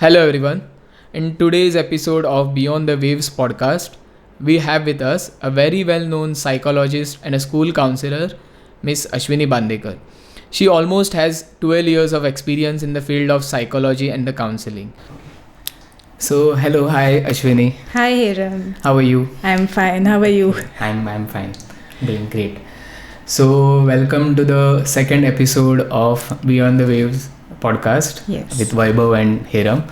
Hello everyone. In today's episode of Beyond the Waves podcast, we have with us a very well-known psychologist and a school counselor, Miss Ashwini Bandekar. She almost has 12 years of experience in the field of psychology and the counseling. So, hi Ashwini. Hi Heramb. How are you? I'm fine. How are you? I'm fine. Doing great. So, welcome to the second episode of Beyond the Waves podcast with Vaibhav and Heramb.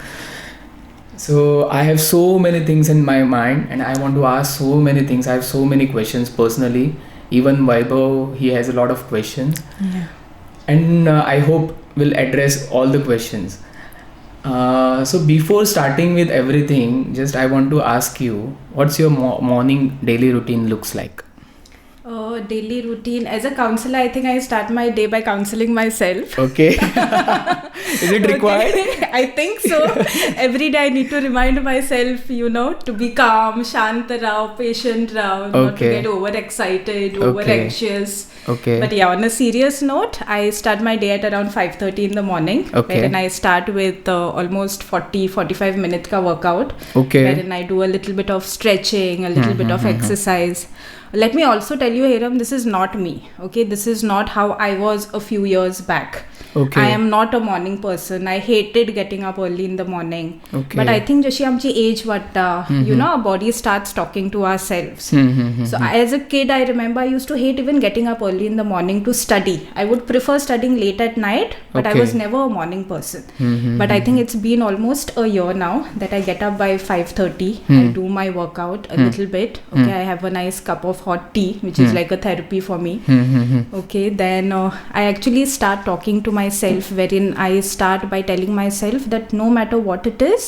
So I have so many things in my mind and I want to ask so many things. I have so many questions personally. Even Vaibhav, he has a lot of questions. Yeah. And I hope we'll address all the questions. So before starting with everything, just I want to ask you, what's your morning daily routine looks like? Daily routine. As a counselor, I think I start my day by counseling myself. Okay. Is it required? Okay. I think so. Every day I need to remind myself, to be calm, shant rao, patient rao, not to get overexcited, over anxious. Okay. But on a serious note, I start my day at around 5:30 in the morning. Okay. Wherein I start with almost 40-45 minute ka workout. Okay. Wherein I do a little bit of stretching, a little bit of exercise. Let me also tell you, Heramb, this is not me. Okay, this is not how I was a few years back. Okay. I am not a morning person. I hated getting up early in the morning. Okay. But I think Joshi amchi age vatta, our body starts talking to ourselves. So as a kid, I remember I used to hate even getting up early in the morning to study. I would prefer studying late at night, but I was never a morning person. But I think it's been almost a year now that I get up by 5:30. I do my workout a little bit. Okay, I have a nice cup of hot tea, which is like a therapy for me. Okay, then I actually start talking to myself, wherein I start by telling myself that no matter what it is,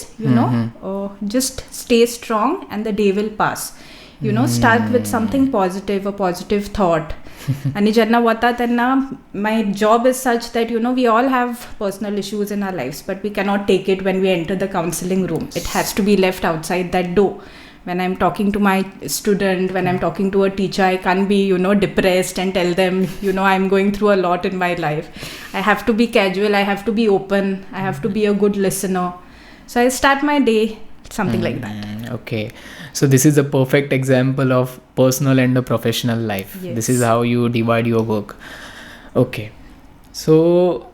just stay strong and the day will pass. Start with something positive, a positive thought. And my job is such that, we all have personal issues in our lives, but we cannot take it when we enter the counseling room. It has to be left outside that door. When I'm talking to my student, when I'm talking to a teacher, I can't be, depressed and tell them, I'm going through a lot in my life. I have to be casual. I have to be open. I have to be a good listener. So I start my day, something like that. Okay. So this is a perfect example of personal and a professional life. Yes. This is how you divide your work. Okay. So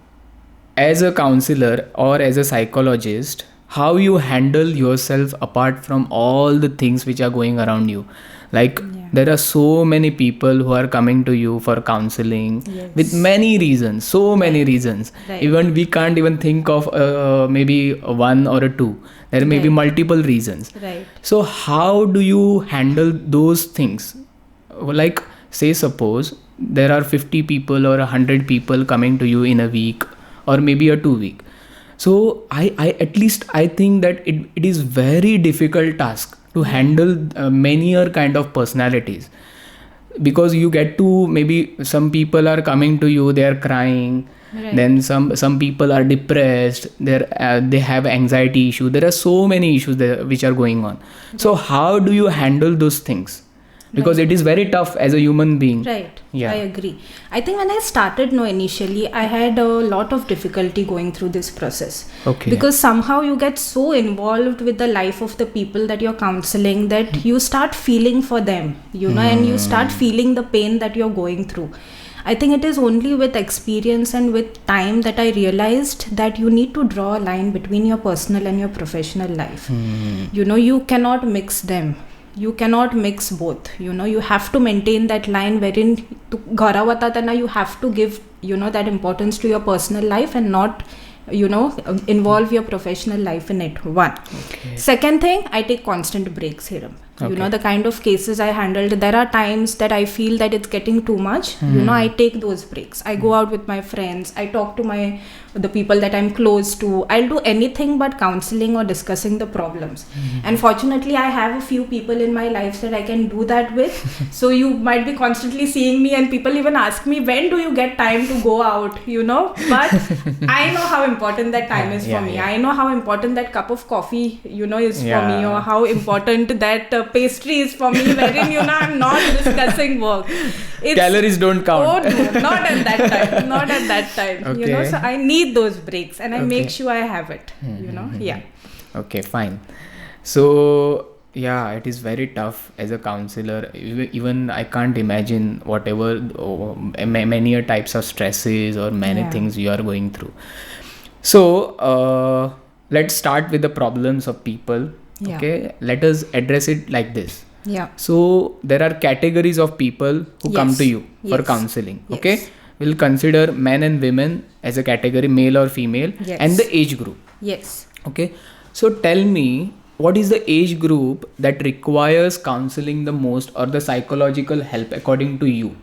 as a counselor or as a psychologist, how you handle yourself apart from all the things which are going around you? Like there are so many people who are coming to you for counseling with many reasons, so many reasons. Right. Even we can't even think of maybe one or two. There may be multiple reasons. Right. So how do you handle those things? Like say suppose there are 50 people or 100 people coming to you in a week or maybe a 2 week. So I think that it is very difficult task to handle many kind of personalities, because you get to, maybe some people are coming to you, they are crying. Right. Then some people are depressed, they have anxiety issue. There are so many issues which are going on. Right. So how do you handle those things? Because it is very tough as a human being. Right. Yeah. I agree. I think when I started, initially, I had a lot of difficulty going through this process. Okay. Because somehow you get so involved with the life of the people that you're counseling that you start feeling for them, and you start feeling the pain that you're going through. I think it is only with experience and with time that I realized that you need to draw a line between your personal and your professional life. You cannot mix them. You cannot mix both. You have to maintain that line wherein you have to give, that importance to your personal life and not, involve your professional life in it. One. Okay. Second thing, I take constant breaks here. Okay. The kind of cases I handled, there are times that I feel that it's getting too much. I take those breaks. I go out with my friends. I talk to the people that I'm close to. I'll do anything but counseling or discussing the problems. And fortunately, I have a few people in my life that I can do that with. So you might be constantly seeing me and people even ask me, when do you get time to go out? But I know how important that time is for me. I know how important that cup of coffee, is for me, or how important that pastries for me, wherein, you know, I'm not discussing work. Calories don't count. Oh no, not at that time. Not at that time. Okay. You know, so I need those breaks, and I Okay. make sure I have it. You know, yeah. Okay, fine. So yeah, it is very tough as a counselor. Even I can't imagine whatever many types of stresses or many Yeah. things you are going through. So let's start with the problems of people. Yeah. Okay, let us address it like this. Yeah. So there are categories of people who come Yes. to you for Yes. counseling. Yes. Okay, we'll consider men and women as a category, male or female, Yes. and the age group. Yes. Okay, so tell me, what is the age group that requires counseling the most or the psychological help according to you?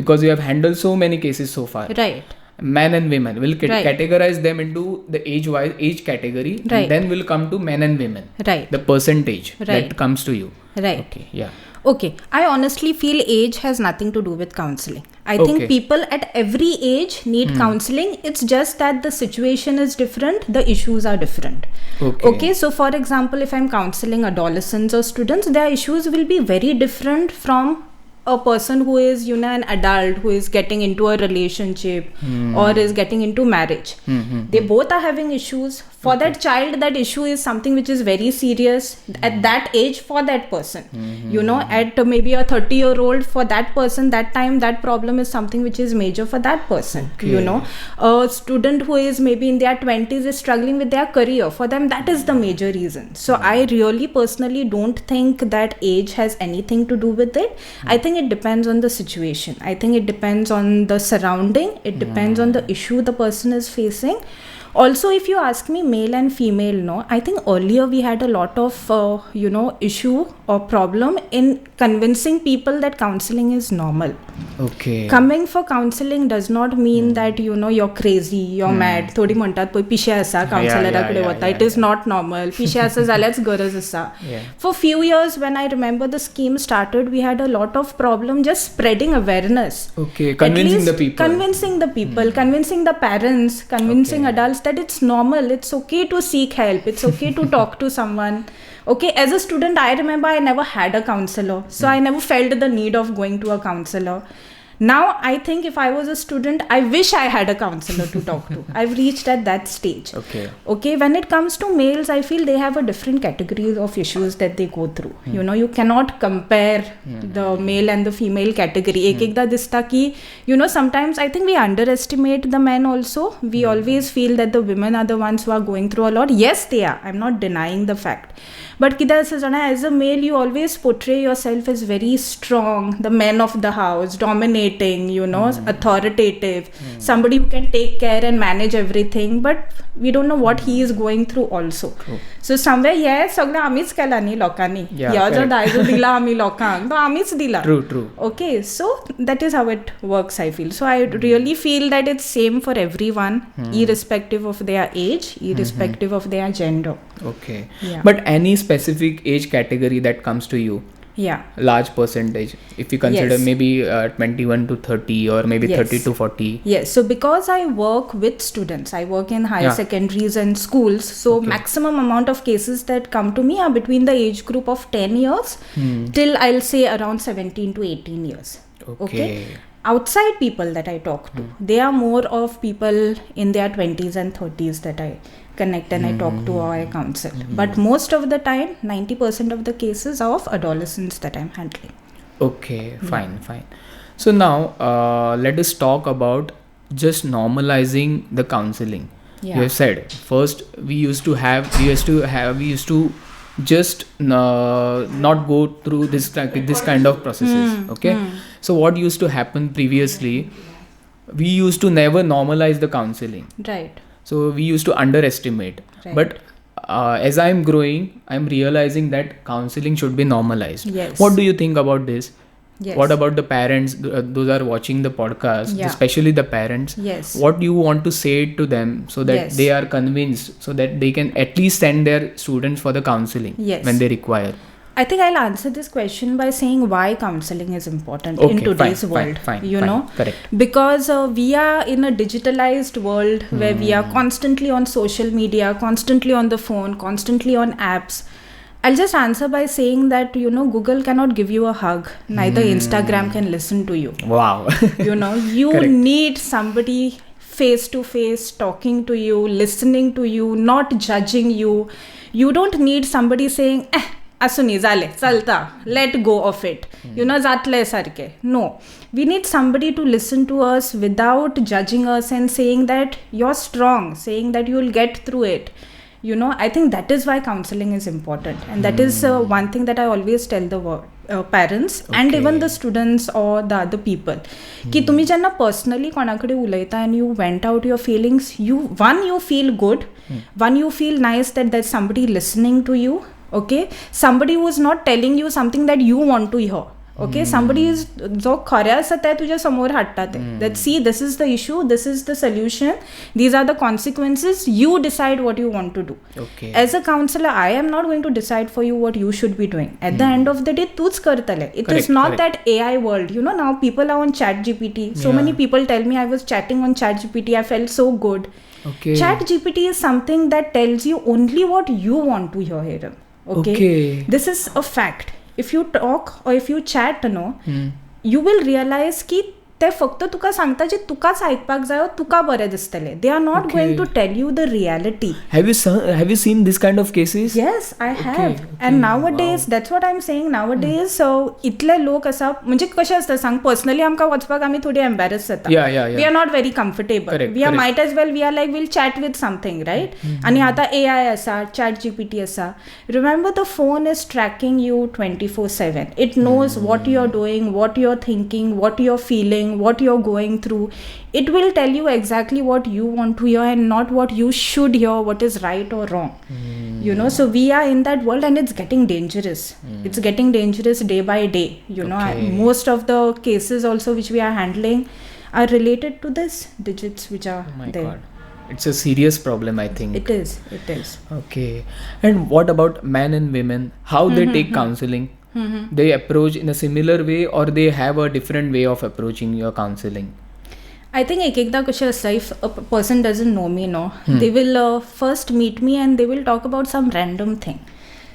Because you have handled so many cases so far. Right. Men and women, we'll Right. categorize them into the age category, Right. and then we'll come to men and women, Right. the percentage Right. that comes to you. Right. Okay, yeah. Okay, I honestly feel age has nothing to do with counseling. I think Okay. people at every age need counseling. It's just that the situation is different, the issues are different. Okay, so for example, if I'm counseling adolescents or students, their issues will be very different from a person who is, you know, an adult who is getting into a relationship or is getting into marriage. They both are having issues. For that child, that issue is something which is very serious at that age for that person. You know, at maybe a 30-year-old, for that person, that time, that problem is something which is major for that person. Okay. You know, a student who is maybe in their 20s is struggling with their career. For them, that is the major reason. So I really personally don't think that age has anything to do with it. I think it depends on the situation. I think it depends on the surrounding. It depends on the issue the person is facing. Also, if you ask me male and female, no, I think earlier we had a lot of, you know, issue or problem in convincing people that counseling is normal. Okay. Coming for counseling does not mean that, you know, you're crazy, you're mad. थोडी म्हणतात पळय पिशे आसा काउन्सिलराकडे वता. It is not normal. पिशे आसा जाल्यारच गरज आसा. For few years, when I remember the scheme started, we had a lot of problem just spreading awareness. Okay, At convincing least the people. Convincing the people, convincing the parents, convincing adults that it's normal, it's okay to seek help, it's okay to talk to someone. Okay, as a student, I remember I never had a counselor, so I never felt the need of going to a counselor. Now, I think if I was a student, I wish I had a counselor to talk to. I've reached at that stage. Okay, when it comes to males, I feel they have a different category of issues that they go through. You know, you cannot compare the male and the female category. Ekda dista ki, you know, sometimes I think we underestimate the men also. We always feel that the women are the ones who are going through a lot. Yes, they are. I'm not denying the fact. But as a male, you always portray yourself as very strong, the man of the house, dominating, you know, authoritative, somebody who can take care and manage everything. But we don't know what he is going through also. So somewhere, yes, सगळं आम्हीच केला न्ही लोकांनी. ह्यो जर दायजो दिला आम्ही लोकांक तो आम्हीच दिला. True. Okay, so that is how it works, I feel. So I really feel that it's same for everyone, irrespective of their age, irrespective of their gender. Okay. Yeah. But any specific age category that comes to you? Yeah. Large percentage, if you consider Yes. maybe 21 to 30 or maybe Yes. 30 to 40. Yes, so because I work with students, I work in higher secondaries and schools, so maximum amount of cases that come to me are between the age group of 10 years till I'll say around 17 to 18 years. Okay. Outside people that I talk to, they are more of people in their 20s and 30s that I connect and I talk to or I counsel. But most of the time, 90% of the cases are of adolescents that I'm handling. Okay, fine. So now let us talk about just normalizing the counseling. Yeah. You have said first we used to just not go through this kind of processes. Okay. So what used to happen previously, we used to never normalize the counseling. Right. So we used to underestimate. Right. But as I'm growing, I'm realizing that counseling should be normalized. Yes. What do you think about this? Yes. What about the parents, those are watching the podcast, Yeah. especially the parents? Yes. What do you want to say to them so that Yes. they are convinced, so that they can at least send their students for the counseling Yes. when they require? I think I'll answer this question by saying why counseling is important in today's world. Fine, you know, correct. Because we are in a digitalized world where we are constantly on social media, constantly on the phone, constantly on apps. I'll just answer by saying that, Google cannot give you a hug. Neither Instagram can listen to you. Wow. You Correct. need somebody face to face talking to you, listening to you, not judging you. You don't need somebody saying, Ashwini, zale, chalta, let go of it. Zatle sarke. No. We need somebody to listen to us without judging us and saying that you're strong, saying that you'll get through it. I think that is why counseling is important. And that is one thing that I always tell the parents and even the students or the other people. Ki tumi janna personally konakade ulaita and you vent out your feelings, you feel good. One, you feel nice that there's somebody listening to you. Okay, somebody who is not telling you something that you want to hear. Okay, somebody is जो खऱ्या असत आहे तुझ्या समोर हाडतात that see, this is the issue, this is the solution, these are the consequences, you decide what you want to do. Okay. As a counselor, I am not going to decide for you what you should be doing. At the end of the day, तूच करतले. It is not that AI world. Now people are on ChatGPT. So many people tell me I was chatting on ChatGPT. I felt so good. Okay. ChatGPT is something that tells you only what you want to hear, Heramb. Okay. This is a fact. If you talk or if you chat, you will realize ki ते फक्त तुका सांगता जे तुकाच ऐकपाक जायो, तुका बरें दिसतले. They are not going to tell you the reality. Have you seen this kind of cases? Yes, I have. And nowadays, that's what I'm saying. Nowadays, so इतले लोक असा म्हणजे कशें आसता सांग, पर्सनली आमकां वचपाक आमी थोडी एम्बेरस जाता. We are not very comfortable. We are might as well, we are like, we'll chat with something, right? आणि आता AI आसा, ChatGPT आसा. Remember, the phone is tracking you 24/7. It knows what you're doing, what you're thinking, what you're feeling, what you're going through. It will tell you exactly what you want to hear and not what you should hear, what is right or wrong. So we are in that world and it's getting dangerous. It's getting dangerous day by day. Most of the cases also which we are handling are related to this digits which are there. God. It's a serious problem, I think. It is. Okay. And what about men and women? How they take counseling? They approach in a similar way or they have a different way of approaching your counseling? I think ekda kasha asa, if a person doesn't know me, they will first meet me and they will talk about some random thing.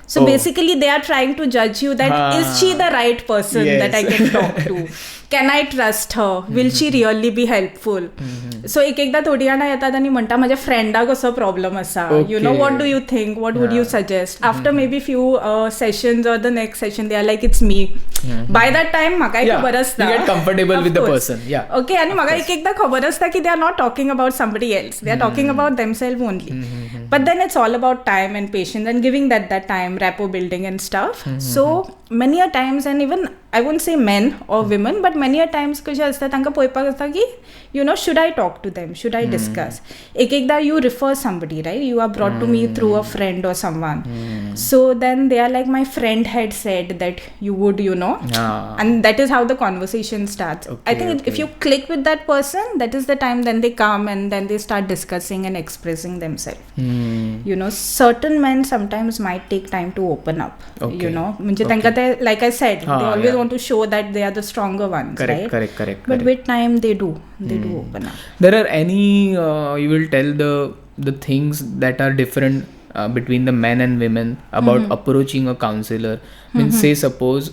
So basically they are trying to judge you that is she the right person that I can talk to? Can I trust her? Will she really be helpful? So ekda थोडी जाणां येतात आणि म्हणटा माझ्या फ्रेंडाक असो problem आसा. What do you think? What would you suggest? After maybe few sessions or the next session, they are like, it's me. By that time म्हाका खबर आसता. You get comfortable with the person. Okay, आणि म्हाका एकदा खबर आसता की they are not talking about somebody else. They are talking about themselves only. But then it's all about time and patience and giving that time, rapport building and stuff. So many a times, and even I won't say men or women, but many a times कशें आसता तांकां पळोवपाक आसता की should I talk to them, should I discuss? एकदा you refer somebody, right? You are brought to me through a friend or someone. So then they are like, my friend had said that you would, and that is how the conversation starts. I think if you click with that person, that is the time then they come and then they start discussing and expressing themselves. Certain men sometimes might take time to open up. म्हणजे तांकां ते, like I said, they always want to show that they are the stronger ones, right? Correct. But with time they do open up. There are any you will tell the things that are different between the men and women about approaching a counselor? Say suppose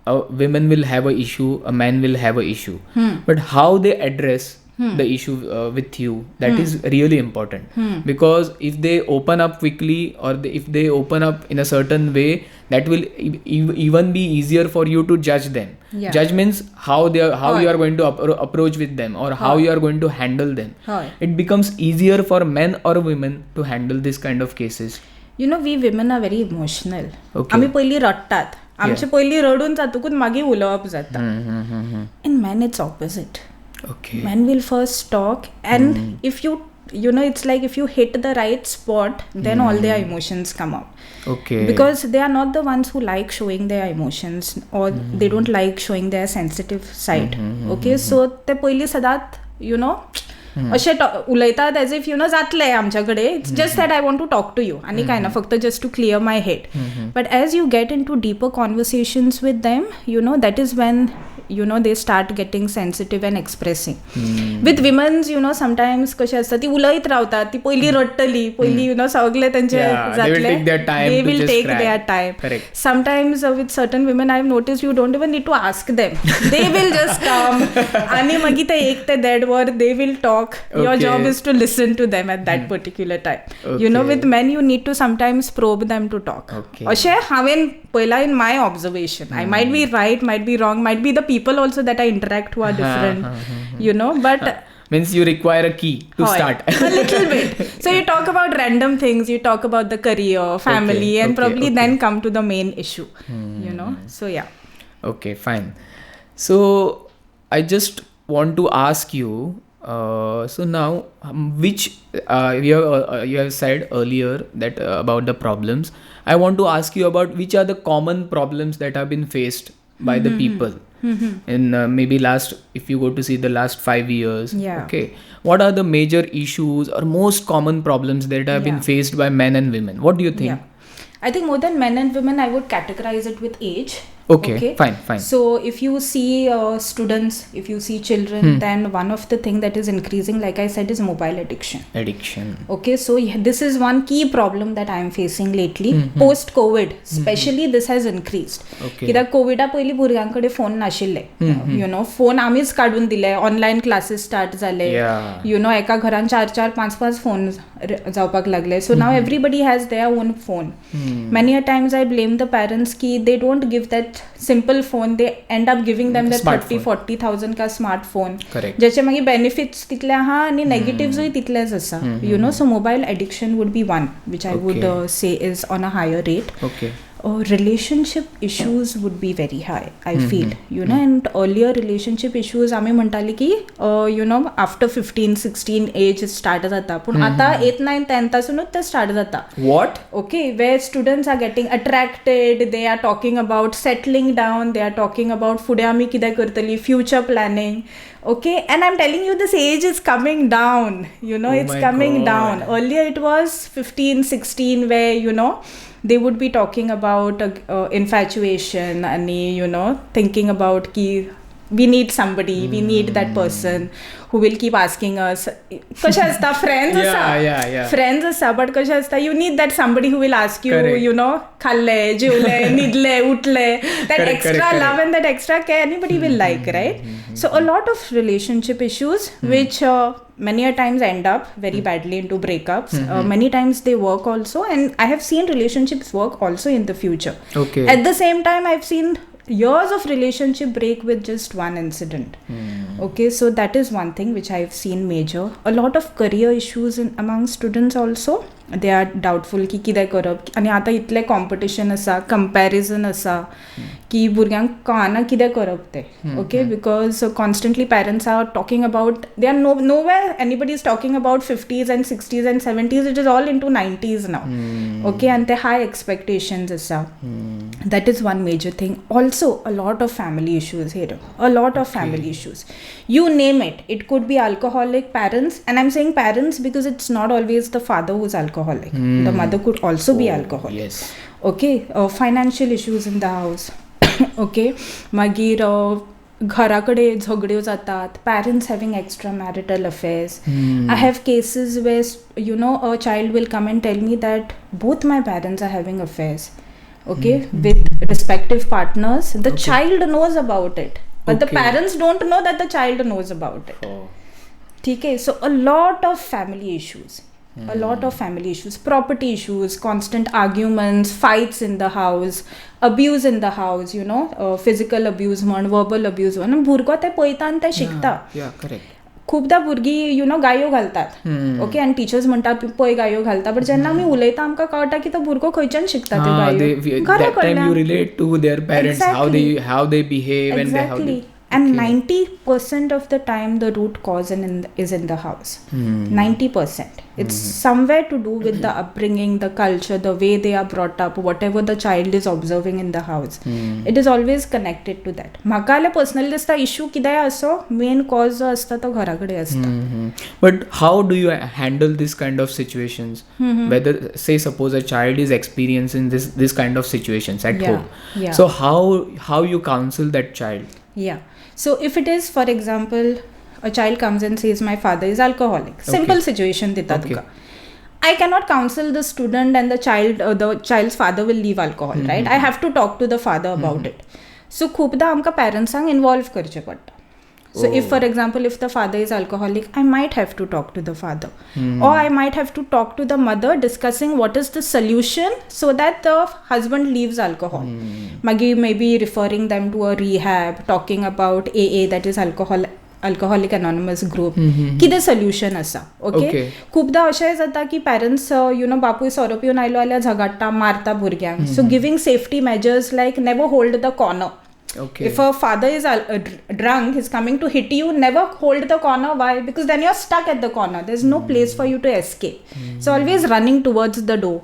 women will have a issue, a man will have a issue, but how they address the issue with you, that is really important. Because if they open up quickly or if they open up in a certain way, that will even be easier for you to judge them. Judge means how you are going to approach with them or how you are going to handle them. It becomes easier for men or women to handle this kind of cases. We women are very emotional. आम्ही पहिली रडतात, आमचे पहिली रडून जातकूच मागीर उलोवप जाता. In men it's opposite. Men will first talk, and if you it's like if you hit the right spot, then all their emotions come out. Because they are not the ones who like showing their emotions or they don't like showing their sensitive side. So ते पयली सदांच अशें उलयतात as if जातलें आमच्याकडे. It's just that I want to talk to you आनी काय ना, फक्त just to clear my head. But as you get into deeper conversations with them, that is when they start getting sensitive and expressing. With women's, sometimes कशी असतात ती उलयत रावतात, ती पहिली रडटली, पहिली सगळे त्यांचे जातले, they will take their time. Correct. Sometimes with certain women I've noticed you don't even need to ask them. They will just come आणि मग ते एक ते dead word they will talk. Your job is to listen to them at that particular time. With men you need to sometimes probe them to talk. अशे हांवेन पहिला in my observation. I might be right, might be wrong, might be the people also that I interact who are different, but means you require a key to start. A little bit. So you talk about random things, you talk about the career, family, and probably then come to the main issue, so yeah. Okay, fine. So I just want to ask you, so now which you have said earlier that about the problems. I want to ask you about which are the common problems that have been faced by the people in maybe if you go to see the last 5 years. Okay, what are the major issues or most common problems that have been faced by men and women? What do you think? I think more than men and women, I would categorize it with age. Okay, fine. So if you see students, if you see children, then one of the thing that is increasing, like I said, is mobile addiction. Okay, so this is one key problem that I am facing lately. Post COVID, especially this has increased. कित्याक कोविडा पयली भुरग्यांकडे phone नाशिल्ले, phone आमीच काडून दिले, online classes start जाले, एका घरान 4-5 फोन जावपाक लागले. So now everybody has their own phone. Many a times I blame the parents ki they don't give that simple phone, they end up giving them the 30,000-40,000 का smartphone. ज्याचे मागीर benefits तितले आहा आणि negatives तितलेच आसा. So mobile addiction would be one which I would say is on a higher rate. Relationship issues would be very high, I feel, and earlier relationship issues आम्ही म्हणटाली की after 15-16 age start जाता, पण आता 8-9-10 पासूनच ते start जाता. What? Okay, where students are getting attracted, they are talking about settling down, they are talking about फुडें आमी कितें करतली, future planning. Okay, and I'm telling you, this age is coming down, it's coming down. Earlier it was 15-16 where they would be talking about infatuation and thinking about ki we need somebody, we need that person who will keep asking us. कशें आसता, friends आसा, friends आसा, but कशें आसता, you need that somebody who will ask you, खाल्ले, जेवले, न्हिदले, उठले, that extra love and that extra care anybody will like, right? So a lot of relationship issues which many a times end up very badly into breakups. Many times they work also, and I have seen relationships work also in the future. Okay. At the same time, I've seen years of relationship break with just one incident. Okay, so that is one thing which I've seen major. A lot of career issues among students also. They are doubtful की कितें करप, आनी आतां इतलें competition आसा, comparison आसा की भुरग्यांक कळना कितें करप ते. Okay, because constantly parents are talking about, they are nowhere anybody is talking about 50s and 60s and 70s, it is all into 90s now. Okay, and the high expectations आसा. That is one major thing. Also a lot of family issues here, a lot of family issues, you name it. It could be alcoholic parents, and I'm saying parents because it's not always the father who's alcoholic. The mother could also be alcoholic. Yes. Okay, financial issues in the house. Okay, मागीर घराकडे झगड्यो जातात, parents having extramarital affairs. I have cases where a child will come and tell me that both my parents are having affairs. Okay, with respective partners. The child knows about it, but the parents don't know that the child knows about it. Okay, so a lot of family issues. A lot of family issues, property issues, constant arguments, fights in the house, abuse in the house, physical abuse, verbal abuse. भुरगो ते पळयता आनी ते शिकता. खूबदां भुरगीं गायो घालतात. Okay, आनी टिचर्स म्हणटात पळय गायो घालता, बट जेन्ना आमी उलयता आमकां कळटा की तो भुरगो खंयच्यान शिकता त्यो गायो. घरा कडल्यान. You relate to their parents, how they behave, exactly. And 90% of the time the root cause is in the house. 90%. It's somewhere to do with the upbringing, the culture, the way they are brought up, whatever the child is observing in the house. It is always connected to that. म्हाका जाल्यार personally दिसता issue कितेंय आसो, main cause जो आसता तो घरा कडेन आसता. But how do you handle this kind of situations? Whether, say, suppose a child is experiencing this kind of situations at home. So how you counsel that child? Yeah. So if it is, for example, a child comes and says my father is alcoholic, simple situation dita tuka, I cannot counsel the student and the child's father will leave alcohol, right? I have to talk to the father about it. So खूपदा आमका पेरेंट्सांक involve करचे पडटा. So if, for example, if the father is alcoholic, I might have to talk to the father. Or I might have to talk to the mother discussing what is the solution so that the husband leaves alcohol. Magi maybe referring them to a rehab, talking about AA, that is Alcoholic Anonymous group. कितें solution आसा. Okay? खूपदा अशेंय जाता की parents, बापूय सोरो पिवन आयलो जाल्यार झगडटा, मारता भुरग्यांक. So giving safety measures like never hold the corner. If a father is drunk, he's coming to hit you, never hold the corner. Why? Because then you're stuck at the corner. There's no place for you to escape. So always running towards the door,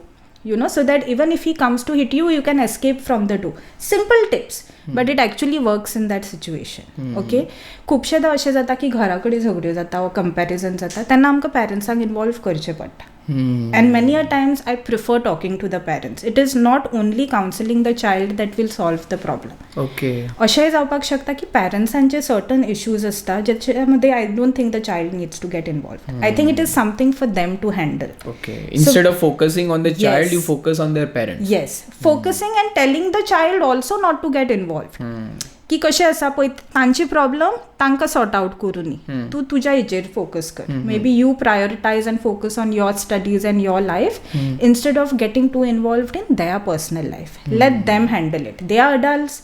so that even if he comes to hit you, you can escape from the door. Simple tips, but it actually works in that situation. Okay? खुबशेदा अशें जाता की घरा कडेन झगड्यो जाता वा comparison जाता, तेन्ना आमकां पेरेंट्सांक इन्वॉल्व करचें पडटा. And many a times I prefer talking to the parents. It is not only counseling the child that will solve the problem. अशेंय जावपाक शकता की पेरेंट्सांचे certain issues असता ज्याच्यामध्ये I don't think the child needs to get involved. I think it is something for them to handle. Instead of focusing on the child, you focus on their parents. Yes. Focusing and telling the child also not to get involved. की कशें आसा पळय तांची problem तांकां sort out करूनी, तूं तुज्या हेचेर focus कर. Maybe you prioritise and focus on your studies and your life instead of getting too involved in their personal life. Let them handle it. They are adults.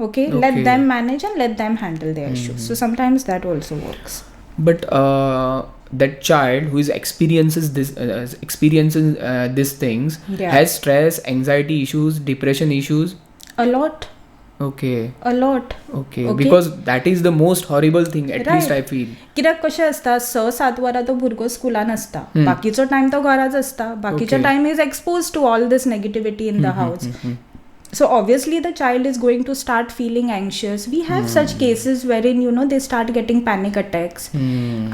Okay, let them manage and let them handle their issues. So sometimes that also works. But that child who is experiences these things has stress, anxiety issues, depression issues. A lot. A lot. Because that is the most horrible thing, at least I feel. कित्याक कशें आसता, 6-7 वरां तो भुरगो स्कुलान आसता, बाकीचो time तो घराच आसता, बाकीचो time is expose to all this negativity in the house. So obviously the child is going to start feeling anxious. We have such cases wherein they start getting panic attacks.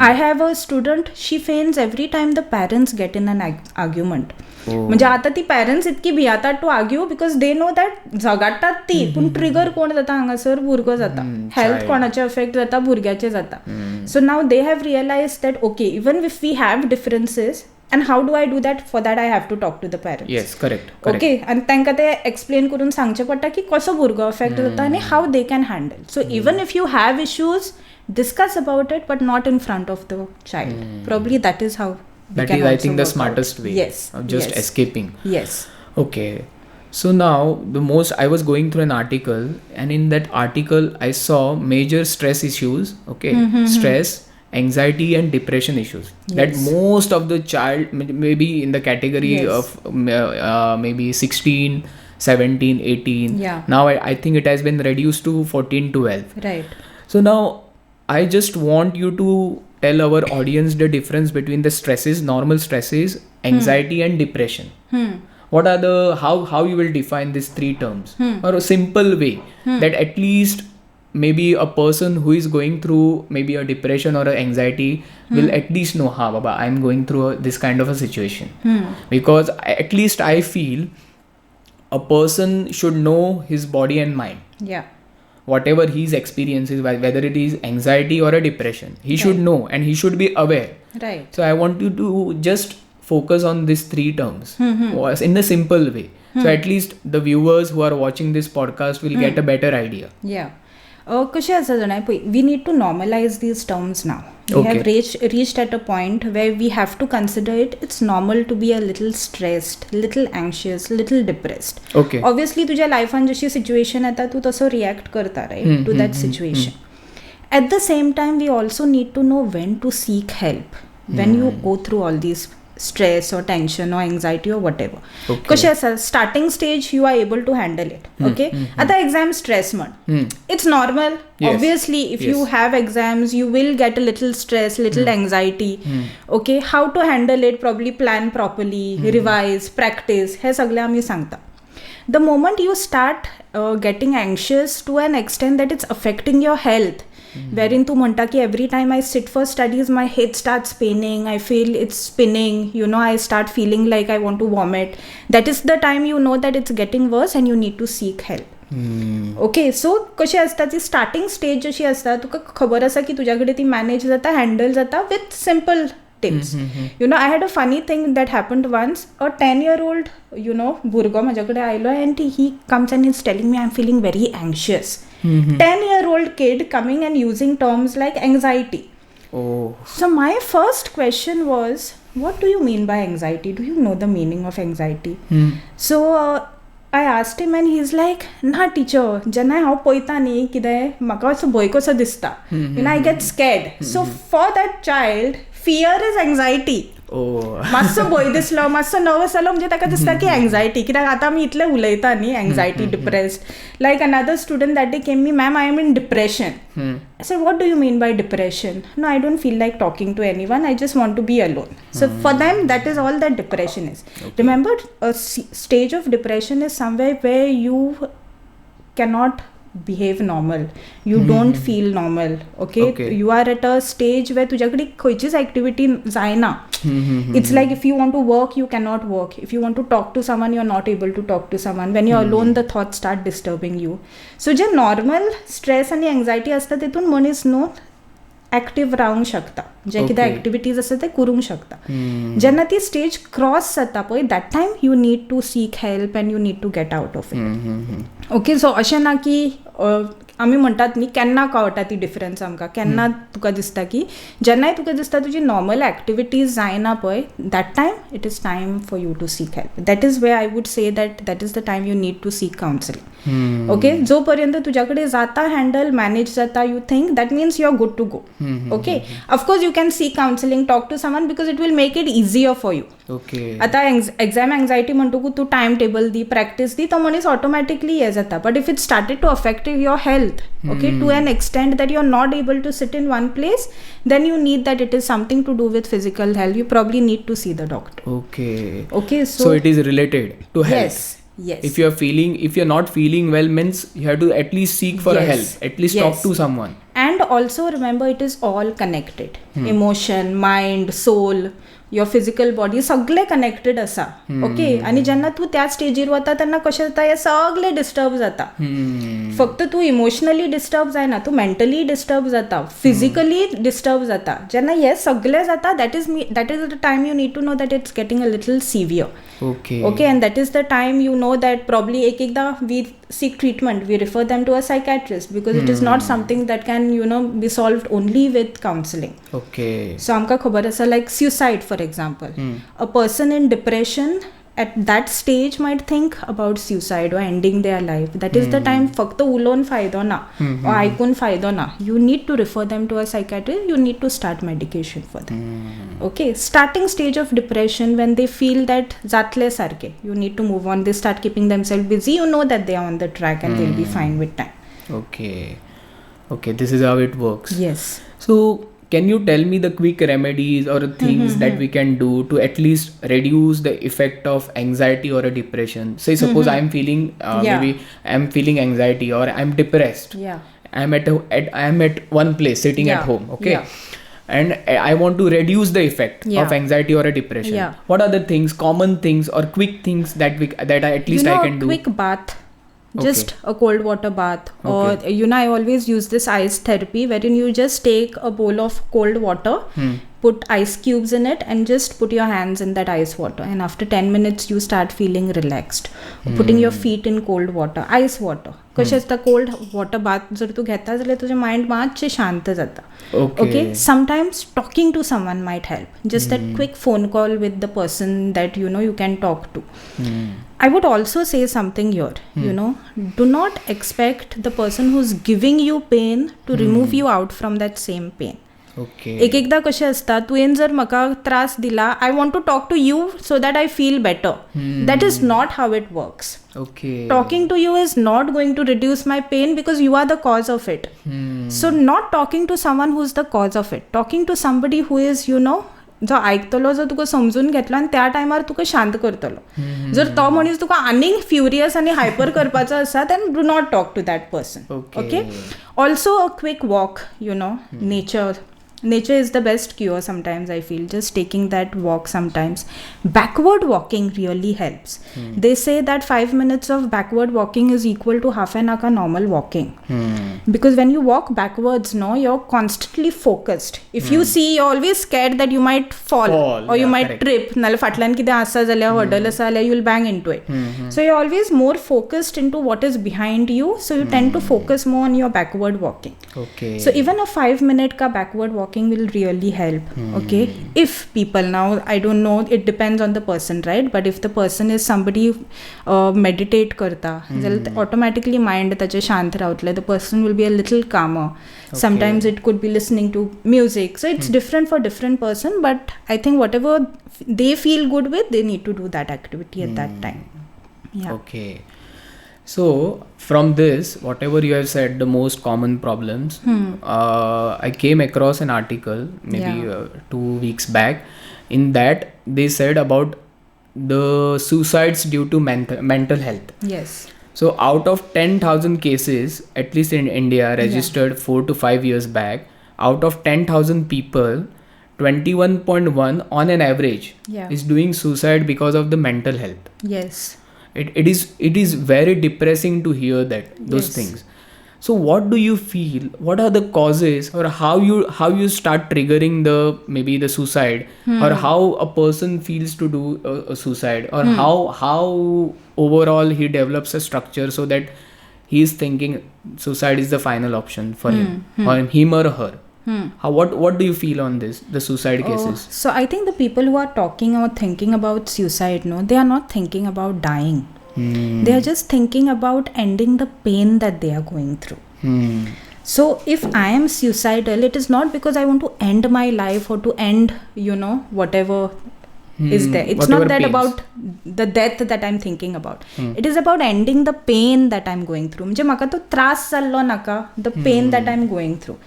I have a student, she faints every time the parents get in an argument. म्हणजे आता ती parents इतकी भियातात to argue because they know that झगडटात ती, पूण trigger कोण जाता हांगासर, भुरगो जाता. हेल्थ कोणाचे अफेक्ट जाता, भुरग्याचे जाता. So now they have realised that okay, even if we have differences, and how do I do that? For that I have to talk to the parents. Yes, correct. Okay, and तांकां ते explain करून सांगचे पडटा की कसो भुरगो affect जाता आनी how they can handle. So even if you have issues, discuss about it, but not in front of the child. Probably that is how that is, I think, the smartest way of just escaping. Yes. Okay. So now I was going through an article, and in that article I saw major stress issues. Stress, anxiety and depression issues that most of the child, maybe in the category of maybe 16, 17, 18. Now I think it has been reduced to 14, 12. Right. So now I just want you to tell our audience the difference between the stresses, normal stresses, anxiety and depression. What are how you will define these three terms, or a simple way that at least maybe a person who is going through maybe a depression or a anxiety will at least know, baba, I'm going through this kind of a situation. Because at least I feel a person should know his body and mind. Whatever his experience is, whether it is anxiety or a depression, he should know and he should be aware. Right. So I want you to just focus on these three terms in a simple way. So at least the viewers who are watching this podcast will get a better idea. कशें आसा जाणां पळय, we need to normalise these terms now. We have reached at a point where we have to consider it's normal to be a little stressed, little anxious, little depressed. Obviously तुज्या लायफान जशी situation येता तूं तसो react करता, right, to that situation. At the same time, we also need to know when to seek help when you go through all these stress or tension or anxiety or whatever. कशें आसा, starting stage you are able to handle it. आता exam stress म्हण, it's normal. Obviously if you have exams you will get a little stress, little anxiety. How to handle it? Probably plan properly, revise, practice, हे सगळें आमी सांगता. The moment you start getting anxious to an extent that it's affecting your health, wherein tu म्हणता ki every time I sit for studies my head starts spinning, I feel it's spinning, I start feeling like I want to vomit. That is the time you know that it's getting worse and you need to seek help. Okay so कशी आसता ती starting stage जशी आसता तुका खबर आसा की तुज्या कडेन ती मॅनेज जाता हँडल जाता with simple tips. I had a funny thing that happened once. A 10-year-old भुरगो म्हाज्या कडेन आयलो and he comes and is telling me I'm feeling very anxious. 10-year-old kid coming and using terms like anxiety. Oh. So my first question was, what do you mean by anxiety? Do you know the meaning of anxiety? So I asked him and he's like, nah teacher, जेन्ना हांव पळयता न्ही कितें म्हाका असो भंय कसो दिसता. I get scared. So for that child, fear is anxiety. मातसो भंय दिसलो मातसो नर्वस जालो म्हणजे ताका दिसता की एंग्जायटी कित्याक आतां आमी इतलें उलयता न्ही anxiety depressed. Like another student that day came me ma'am I am in depression. I said, what do you mean by depression? No, I don't feel like talking to anyone. I just want to be alone. So for them, that is all that depression is. Okay. Remember, a stage of depression is somewhere where you cannot behave normal. You don't feel normal. Okay? You are at a stage where तुझ्याकडे खंयचीच activity जायना. It's like if you want to work, you cannot work. If you want to talk to someone, you're not able to talk to someone. When you're alone, the thoughts start disturbing you. So J normal stress आणि anxiety असता तितून मनीस न्हू active रावंक शकता. जे कितें activities आसा ते करूंक शकता. जेन्ना ती स्टेज क्रॉस जाता पळय that time you need to seek help and you need to get out of it. Okay so अशें ना की आमी म्हणटात न्ही केन्ना कळटा ती डिफरन्स आमकां केन्ना तुका दिसता की जेन्नाय तुका दिसता तुजी नॉर्मल एक्टिविटीज जायना पळय that time it is time for you to seek help. That is way I would say that is the time you need to seek counselling. Okay जो पर्यंत तुज्या कडेन जाता हँडल मॅनेज जाता you think that means you are good to go. Okay of course you can seek counselling talk to someone because it will make it easier for you. आतां exam anxiety म्हणटकूच तूं time table दी practice दी तो मनीस automatically हे जाता. But if it started to affect your health to an extent that you're not able to sit in one place, then you need that it is something to do with physical health. You probably need to see the doctor. Okay, so it is related to health. Yes. If you're not feeling well means you have to at least seek for a help, at least talk to someone. And also remember it is all connected. Emotion, mind, soul, your physical body सगळे connected आसा. Okay आनी जेन्ना तूं त्या स्टेजीर वता तेन्ना कशें जाता हे सगळे डिस्टर्ब जाता. फक्त तूं इमोशनली डिस्टर्ब जायना तूं मेंटली डिस्टर्ब जाता फिजिकली डिस्टर्ब जाता. जेन्ना हे सगळे जाता that is the time you need to know that it's getting a little severe. Okay, and that is the time you know that probably ekda we seek treatment, we refer them to a psychiatrist because it is not something that can be solved only with counseling. Okay, so amka khabar asa like suicide for example. A person in depression at that stage might think about suicide or ending their life. That is the time फक्त उलोवन फायदो ना or आयकून फायदो ना. You need to refer them to a psychiatrist. You need to start medication for them. Okay, starting stage of depression when they feel that जातले सारके, you need to move on. They start keeping themselves busy. You know that they are on the track and they'll be fine with time. Okay, this is how it works. Yes. So can you tell me the quick remedies or things that we can do to at least reduce the effect of anxiety or a depression? Say suppose I'm feeling maybe I'm feeling anxiety or I'm depressed. I'm at one place sitting at home. Okay. And I want to reduce the effect of anxiety or a depression. What are the things, common things or quick things that I at least I can do? Quick bath. Just a cold water bath or I always use this ice therapy wherein you just take a bowl of cold water, put ice cubes in it and just put your hands in that ice water and after 10 minutes you start feeling relaxed. Putting your feet in cold water, ice water. कशें आसता cold water bath जर तूं घेता जाल्यार तुजें mind मातशें शांत जाता. Okay sometimes talking to someone might help. Just that quick phone call with the person that you can talk to. I would also say something here, do not expect the person who's giving you pain to remove you out from that same pain. Okay. एकदा कशें आसता तुवें जर म्हाका त्रास दिला I want to talk to you so that I feel better. That is not how it works. Okay. Talking to you is not going to reduce my pain because you are the cause of it. So not talking to someone who's the cause of it. Talking to somebody who is, जो आयकतलो जो तुका समजून घेतलो आनी त्या टायमार तुका शांत करतलो. जर तो मनीस तुका आनीक फ्युरियस आनी हायपर करपाचो आसा then do not talk to that person. Okay. Also a quick walk, you know, nature is the best cure sometimes, I feel. Just taking that walk sometimes. Backward walking really helps. They say that 5 minutes of backward walking is equal to half an hour normal walking. Because when you walk backwards, no, you're constantly focused. If you see, you're always scared that you might fall or you might trip. Nale fatlan kide asa jalya hurdle asa jalya, you'll bang into it. So you're always more focused into what is behind you, so you tend to focus more on your backward walking. Okay. So even a 5-minute ka backward walking will really help. Okay, if people, now I don't know, it depends on the person, right? But if the person is somebody meditate karta, automatically mind tache shant rautle, the person will be a little calmer. Sometimes it could be listening to music, so it's different for different person, but I think whatever they feel good with, they need to do that activity at that time. Okay. So from this, whatever you have said, the most common problems, I came across an article maybe 2 weeks back. In that they said about the suicides due to mental health. Yes. So out of 10,000 cases, at least in India, registered 4 to 5 years back, out of 10,000 people, 21.1 on an average is doing suicide because of the mental health. Yes. It is very depressing to hear those things. So what do you feel? What are the causes, or how you start triggering maybe the suicide, or how a person feels to do a suicide, or how overall he develops a structure so that he is thinking suicide is the final option for him or her. What do you feel on this, the suicide cases? So I think the people who are talking or thinking about suicide, no, they are not thinking about dying. They are just thinking about ending the pain that they are going through. So if I am suicidal, it is not because I want to end my life or to end, you know, whatever is there. It's whatever not that pains. about the death that I'm thinking about. It is about ending the pain that I'm going through. म्हणजे म्हाका तो त्रास जाल्लो नाका, the pain that I'm going through.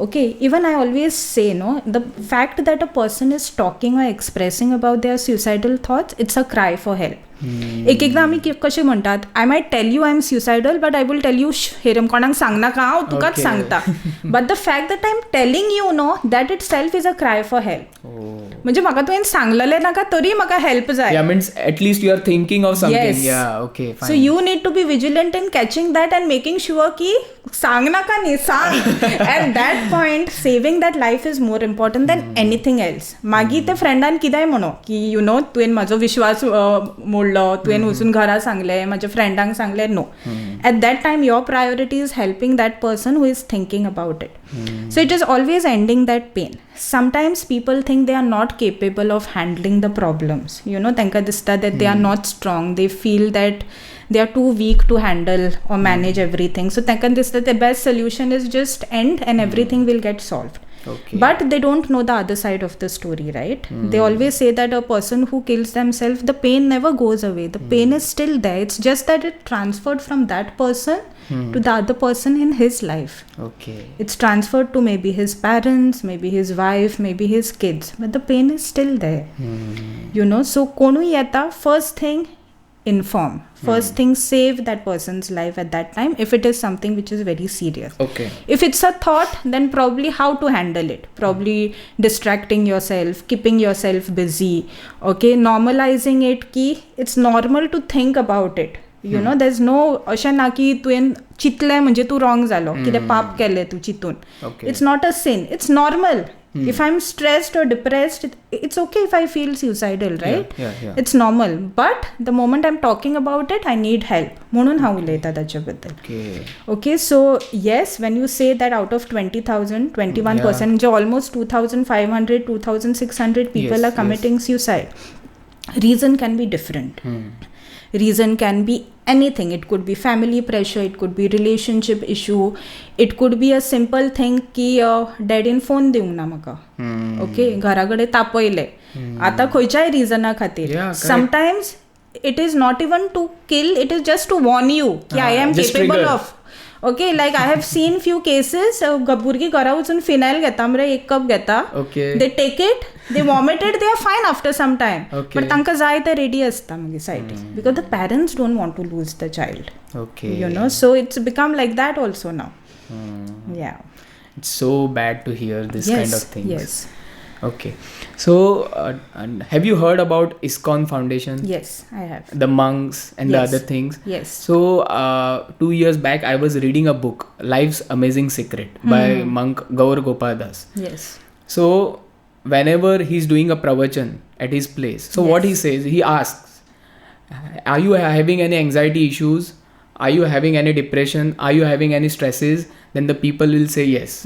Okay, even I always say, no, the fact that a person is talking or expressing about their suicidal thoughts, it's a cry for help. एकदा आमी कशें म्हणटात, I might tell you I am suicidal, but I will tell you हेरम कोणाक सांगनाका, हांव तुकाच सांगता. But the fact that I am telling you, no, that itself is a cry for help. म्हणजे म्हाका तुवें सांगलेलें नाका तरी म्हाका हेल्प जाय. Yeah, means at least you are thinking of something. Yes. Yeah, okay, fine. So you need to be vigilant in catching that and making sure ki sang naka nahi, sang. At that point, saving that life is more important than anything else. मागी ते फ्रेंडान कितेंय म्हणो की, you know, तुवें म्हाजो विश्वास मोडलो, तुवें वचून घरा सांगलें, म्हाज्या फ्रेंडांक सांगलें, no. At that time, your priority is helping that person who is thinking about it. So it is always ending that pain. Sometimes people think they are not capable of handling the problems. You know, त्यांका दिसता that they are not strong. They feel that they are too weak to handle or manage everything. So त्यांका दिसता the best solution is just end and everything will get solved. Okay. But they don't know the other side of the story, right? They always say that a person who kills themselves, the pain never goes away. The pain is still there. It's just that it transferred from that person to the other person in his life. Okay. It's transferred to maybe his parents, maybe his wife, maybe his kids. But the pain is still there. You know, so konu yeta, first thing, inform. First thing, save that person's life at that time if it is something which is very serious. Okay. If it's a thought, then probably how to handle it. Probably distracting yourself, keeping yourself busy. Okay, normalizing it ki it's normal to think about it. You know, there's no अशें ना की तुवें चिंतलें म्हणजे तूं wrong जालो, कितें पाप केलें तूं चिंतून. It's not a sin. It's normal. If I'm stressed or depressed, it's okay if I feel suicidal, right? Yeah. It's normal. But the moment I'm talking about it, I need help. म्हणून हांव उलयतां ताचे बद्दल. Okay, so yes, when you say that out of 20,000, 21%, म्हणजे almost 2,500, 2,600 people are committing suicide. Reason can be different. Reason can be anything. It could be family pressure, it could be relationship issue, it could be a simple thing की डॅडीन phone दिवंक ना म्हाका. Okay, घरा कडेन तापयले, आतां खंयच्याय रिजना खातीर. Sometimes it is not even to kill, it is just to warn you ki I am capable trigger. Of okay, like I have seen few cases, भुरगीं घरा वचून फिनायल घेता मरे, एक कप घेता, they take it, they vomited, they are fine after some time. Okay. But तांकां जाय ते ready असता मागीर सायडीन, because the parents don't want to lose the child. Okay. You know, so it's become like that also now. Yeah. It's so bad to hear this kind of things. Yes. Okay. So, and have you heard about ISKCON Foundation? Yes, I have. The monks and the other things. Yes. So, 2 years back, I was reading a book, Life's Amazing Secret, by monk Gaur Gopadas. Yes. So, whenever he's doing a pravachan at his place, so what he says, he asks, are you having any anxiety issues? Are you having any depression? Are you having any stresses? Then the people will say yes.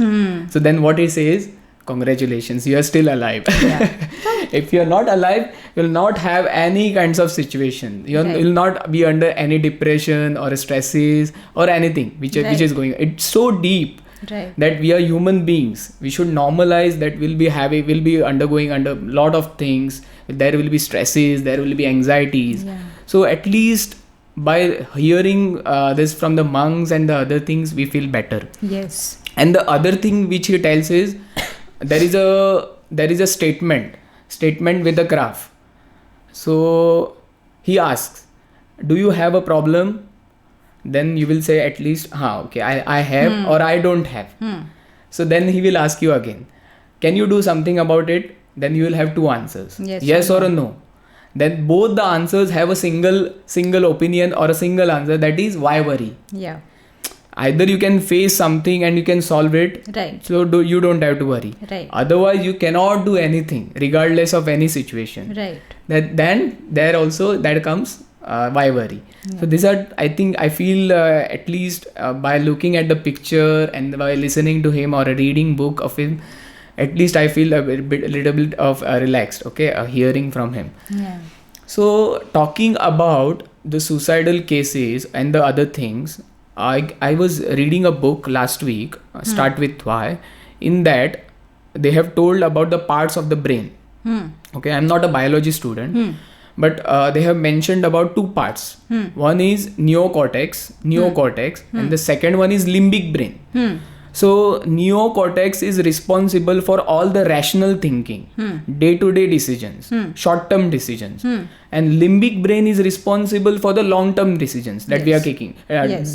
So then what he says, congratulations, you are still alive. Yeah. If you are not alive, you will not have any kinds of situation. You will not be under any depression or stresses or anything which is going. It's so deep. Right. That we are human beings. We should normalize that we'll be undergoing under a lot of things. There will be stresses, there will be anxieties. Yeah. So at least by hearing this from the monks and the other things, we feel better. Yes. And the other thing which he tells is, there is a statement with a graph. So he asks, do you have a problem? Then you will say at least, okay, I have or I don't have. So then he will ask you again, can you do something about it? Then you will have two answers, yes or a no. Then both the answers have a single opinion or a single answer, that is, why worry? Yeah. Either you can face something and you can solve it, Right. so you don't have to worry. Right. Otherwise you cannot do anything regardless of any situation. Right. Then there also that comes why worry. So these are, I feel at least by looking at the picture and by listening to him or a reading book of him, at least I feel a little bit of relaxed, hearing from him. Yeah. So talking about the suicidal cases and the other things, I was reading a book last week, Start With Why. In that, they have told about the parts of the brain. Okay, I'm not a biology student, but they have mentioned about two parts. One is neocortex, and the second one is limbic brain. So neocortex is responsible for all the rational thinking, day-to-day decisions, short-term decisions, and limbic brain is responsible for the long-term decisions that we are taking. Yes.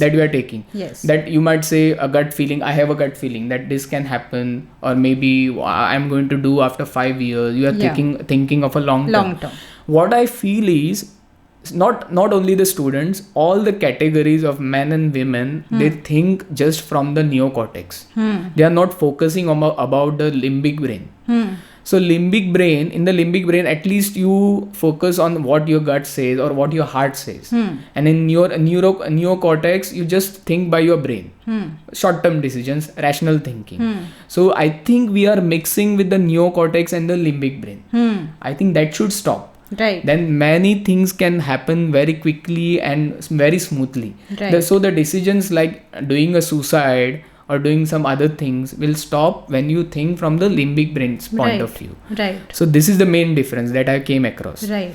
That you might say a gut feeling. I have a gut feeling that this can happen, or maybe I'm going to do after 5 years. You are thinking of a long term. What I feel is, not only the students, all the categories of men and women, they think just from the neocortex. They are not focusing about the limbic brain. So in the limbic brain, at least you focus on what your gut says or what your heart says. And in your neocortex, you just think by your brain. Short-term decisions, rational thinking. So I think we are mixing with the neocortex and the limbic brain. I think that should stop. Right. Then many things can happen very quickly and very smoothly. Right. So the decisions like doing a suicide or doing some other things will stop when you think from the limbic brain's point of view. Right. So this is the main difference that I came across. Right.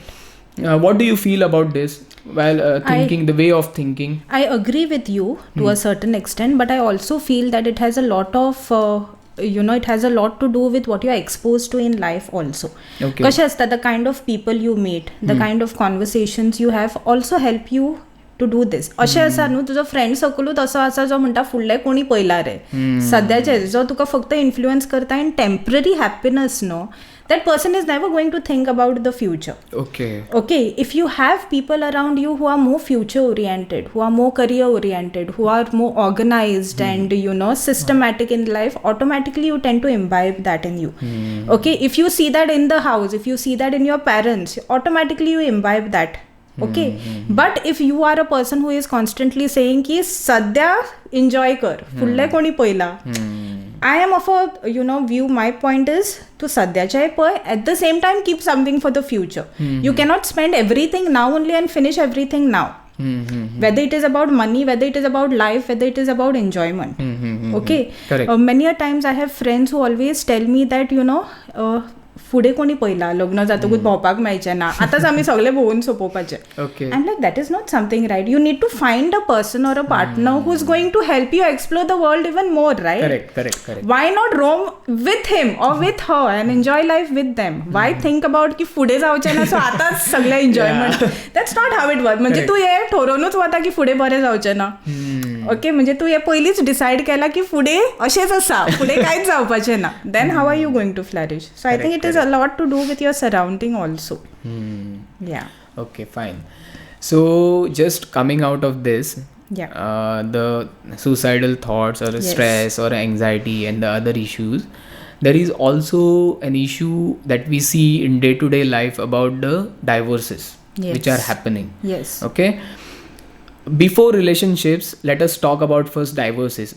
What do you feel about this? While thinking, the way of thinking. I agree with you to a certain extent, but I also feel that it has a lot of it has a lot to do with what you are exposed to in life also. Okay. Kashasta, the kind of people you meet, the kind of conversations you have also help you to do this. अशें आसा न्हू, तुजो friend सर्कलूच असो आसा जो म्हणटा फुडले कोणी पयला रे, सद्याचे जो तुका फक्त इन्फ्लुएन्स करता in temporary happiness no, that person is never going to think about the future. Okay, if you have people around you who are more future oriented, who are more career oriented, who are more organized and systematic in life, automatically you tend to imbibe that in you. Okay, if you see that in the house, if you see that in your parents, automatically you imbibe that. Okay, but if you are a person who is constantly saying ki sadya enjoy kar, fulle koni poila, I am of a view, my point is to sadhyachai pay, at the same time keep something for the future. You cannot spend everything now only and finish everything now. Whether it is about money, whether it is about life, whether it is about enjoyment. Okay, correct. Many a times I have friends who always tell me that फुडें कोणी पयला लग्न जातकूच भोंवपाक मेळचें ना, आतांच आमी सगळे भोंवून सोंपोवपाचें. Okay. I'm like, that is not something right. You need to find a person or a partner who's going to help you explore the world even more, right? Correct. Why not roam with him or with her and enjoy life with them? Why think about की फुडें जावचें ना, सो आतांच सगळें enjoyment? That's not how it works. म्हणजे तू हे ठरोवनूच वता की फुडें बरें जावचें ना. ओके, म्हणजे तू हे पयलींच डिसायड केला की फुडें अशेंच आसा, फुडें कांयच जावपाचें ना. Then how are you going to flourish? So I think it is a lot to do with your surrounding also. Yeah. Okay, fine. So just coming out of this, the suicidal thoughts or stress or anxiety and the other issues, there is also an issue that we see in day-to-day life about the divorces which are happening. Yes. Okay. Before relationships, let us talk about first divorces.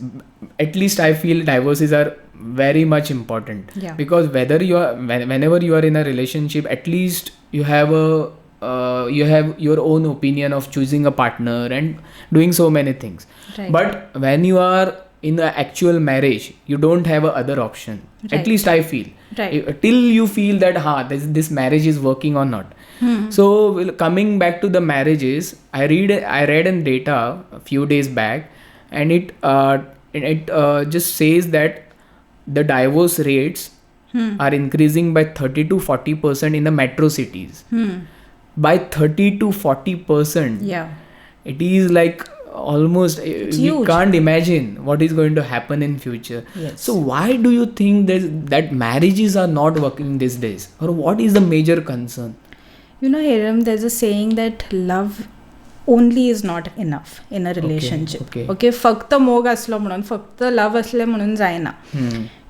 At least I feel divorces are very much important, because whenever you are in a relationship, at least you have your own opinion of choosing a partner and doing so many things. Right. But when you are in an actual marriage, you don't have a other option. Right. At least I feel. Right. Till you feel that this marriage is working or not. So coming back to the marriages, I read in data a few days back, and it just says that the divorce rates are increasing by 30 to 40% in the metro cities. By 30 to 40%. It is like almost we can't imagine what is going to happen in future. So why do you think that marriages are not working these days, or what is the major concern? You know, Heramb, there's a saying that love only is not enough in a relationship. Okay, फक्त मोग असलो म्हणून, फक्त love असले म्हणून जायना.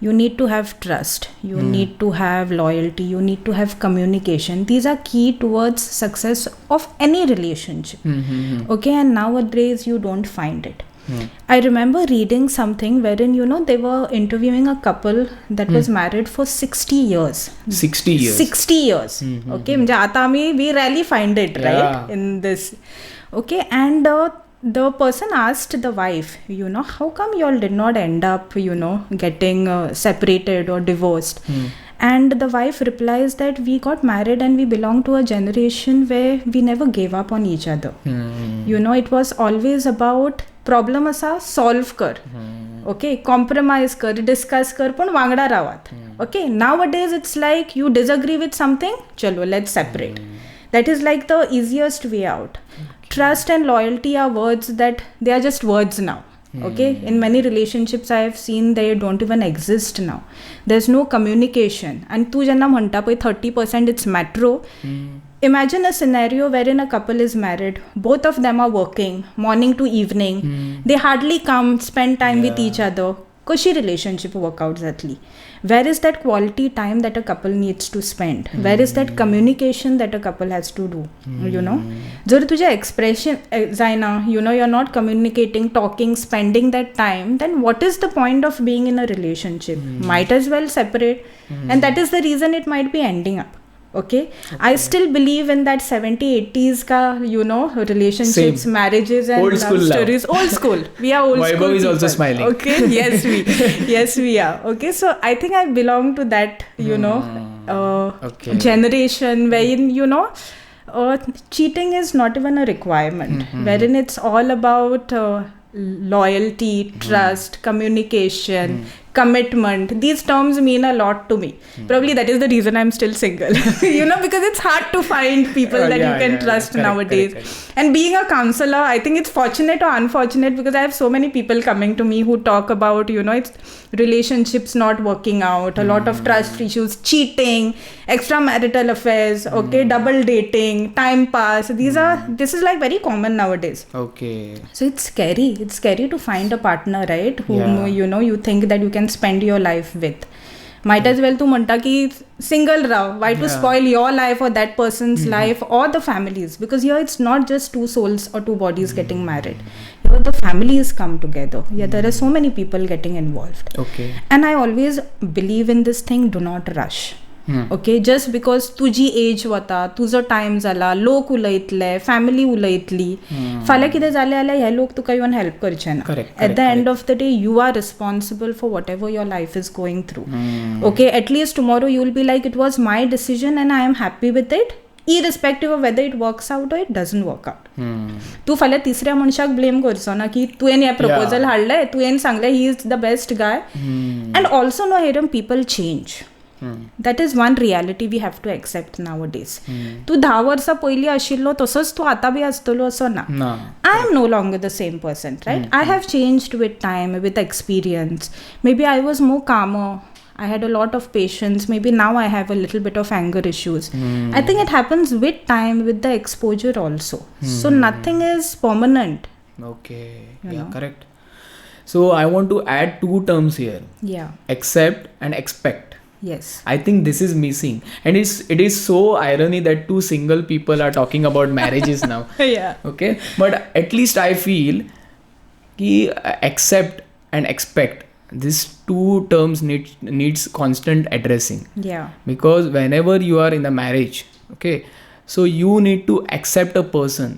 You need to have trust, you need to have loyalty, you need to have communication. These are key towards success of any relationship. Okay, and nowadays you don't find it. I remember reading something wherein, you know, they were interviewing a couple that was married for 60 years. 60 years. Okay, म्हणजे आता आम्ही we rarely find it, right, in this. Okay, and the person asked the wife, you know, how come you all did not end up, you know, getting separated or divorced? And the wife replies that we got married and we belong to a generation where we never gave up on each other. You know, it was always about problem असा solve कर, okay, compromise कर, discuss कर, पण वांगडा रावात. Okay, nowadays it's like you disagree with something, चलो let's separate. That is like the easiest way out. Trust and loyalty are words that they are just words now. Okay, in many relationships I have seen they don't even exist now. There's no communication. And tu jenna म्हणता पळय 30% it's metro. Imagine a scenario wherein a couple is married, both of them are working morning to evening. They hardly come spend time with each other. कशी relationship work out जातली? Where is that quality time that a couple needs to spend? Where is that communication that a couple has to do? You know, जर तुझे expression जायना, you know, you're not communicating, talking, spending that time, then what is the point of being in a relationship? Might as well separate. And that is the reason it might be ending up. Okay, I still believe in that 70-80s ka, you know, relationships, marriages and old love stories. Old school. We are old school. Vaibhav is also smiling. Okay, yes we are. Okay, so I think I belong to that, you know, generation wherein, you know, cheating is not even a requirement. Wherein it's all about loyalty, trust, communication, commitment. These terms mean a lot to me. Probably that is the reason I'm still single. You know, because it's hard to find people that you can trust nowadays. Correct. And being a counselor, I think it's fortunate or unfortunate, because I have so many people coming to me who talk about, you know, it's relationships not working out, a lot of trust issues, cheating, extramarital affairs, okay, double dating, time pass. This is like very common nowadays. Okay. So it's scary. It's scary to find a partner, right? Whom, you know, you think that you can spend your life with. Might as well tu म्हणता की single raho. Why to spoil your life or that person's life or the family's? Because here it's not just two souls or two bodies getting married. Here the families come together. Yeah, there are so many people getting involved. Okay. And I always believe in this thing, do not rush. Okay, just because तुजी as वता, तुजो time जाला, लोक उलयतले, family उलयतली, फाल्यां कितें जालें जाल्यार हे लोक तुका इवन हेल्प करचे ना. At the end of the day you are responsible for whatever your life is going through. Okay, at least tomorrow you will be like it was my decision and I am happy with it, irrespective of whether it works out or it doesn't work out. तू फाल्यां तिसऱ्या मनशाक blame करचो ना की तुवें हे proposal हाडलें, तुवें सांगलें he is the best guy. And also no हेरम, people change. That is one reality we have to accept nowadays. तू 10 वर्सां पयलीं आशिल्लो तसोच तू आतां बी आसतलो असो ना. I am no longer the same person, right? I have changed with time, with experience. Maybe I was more calmer, I had a lot of patience. Maybe now I have a little bit of anger issues. I think it happens with time, with the exposure also. So nothing is permanent. Okay. Yeah, correct. So I want to add 2 terms here. Yeah. Accept and expect. Yes. I think this is missing. And it is so irony that 2 single people are talking about marriages now. Yeah. Okay. But at least I feel ki accept and expect, these 2 terms needs constant addressing. Yeah. Because whenever you are in a marriage, okay, so you need to accept a person,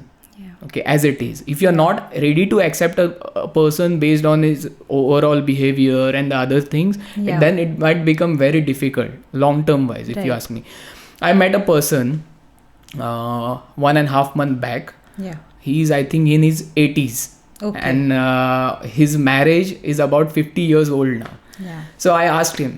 okay, as it is. If you are not ready to accept a person based on his overall behavior and the other things, then it might become very difficult long term wise, if you ask me. I met a person 1.5 months back. Yeah. He is, I think, in his 80s. Okay. And his marriage is about 50 years old now. Yeah. So I asked him,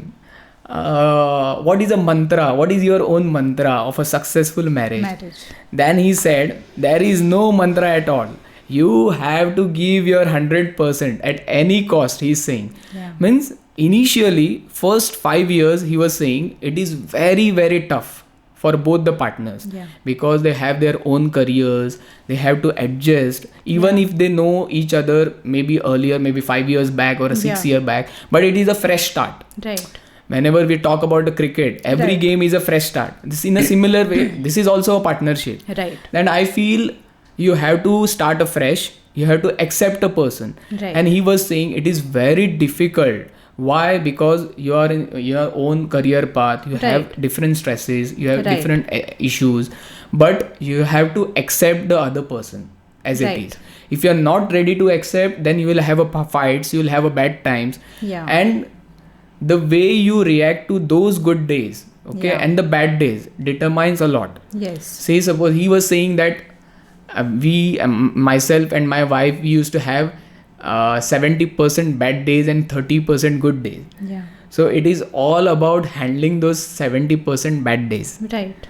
what is a mantra? What is your own mantra of a successful marriage? Then he said, there is no mantra at all. You have to give your 100% at any cost, he's saying. Yeah. Means initially, first 5 years, he was saying it is very, very tough for both the partners, because they have their own careers, they have to adjust, even if they know each other maybe earlier, maybe 5 years back or a 6 year back, but it is a fresh start. Right. Whenever we talk about the cricket, every game is a fresh start. This in a similar way, this is also a partnership. Right. And I feel you have to start afresh, you have to accept a person. Right. And he was saying it is very difficult. Why? Because you are in your own career path, you have different stresses, you have different issues, but you have to accept the other person as it is. If you are not ready to accept, then you will have fights, you will have a bad times. And the way you react to those good days, okay, and the bad days determines a lot. Yes. Say suppose he was saying that myself and my wife, we used to have 70% bad days and 30% good days. Yeah. So it is all about handling those 70% bad days. Right.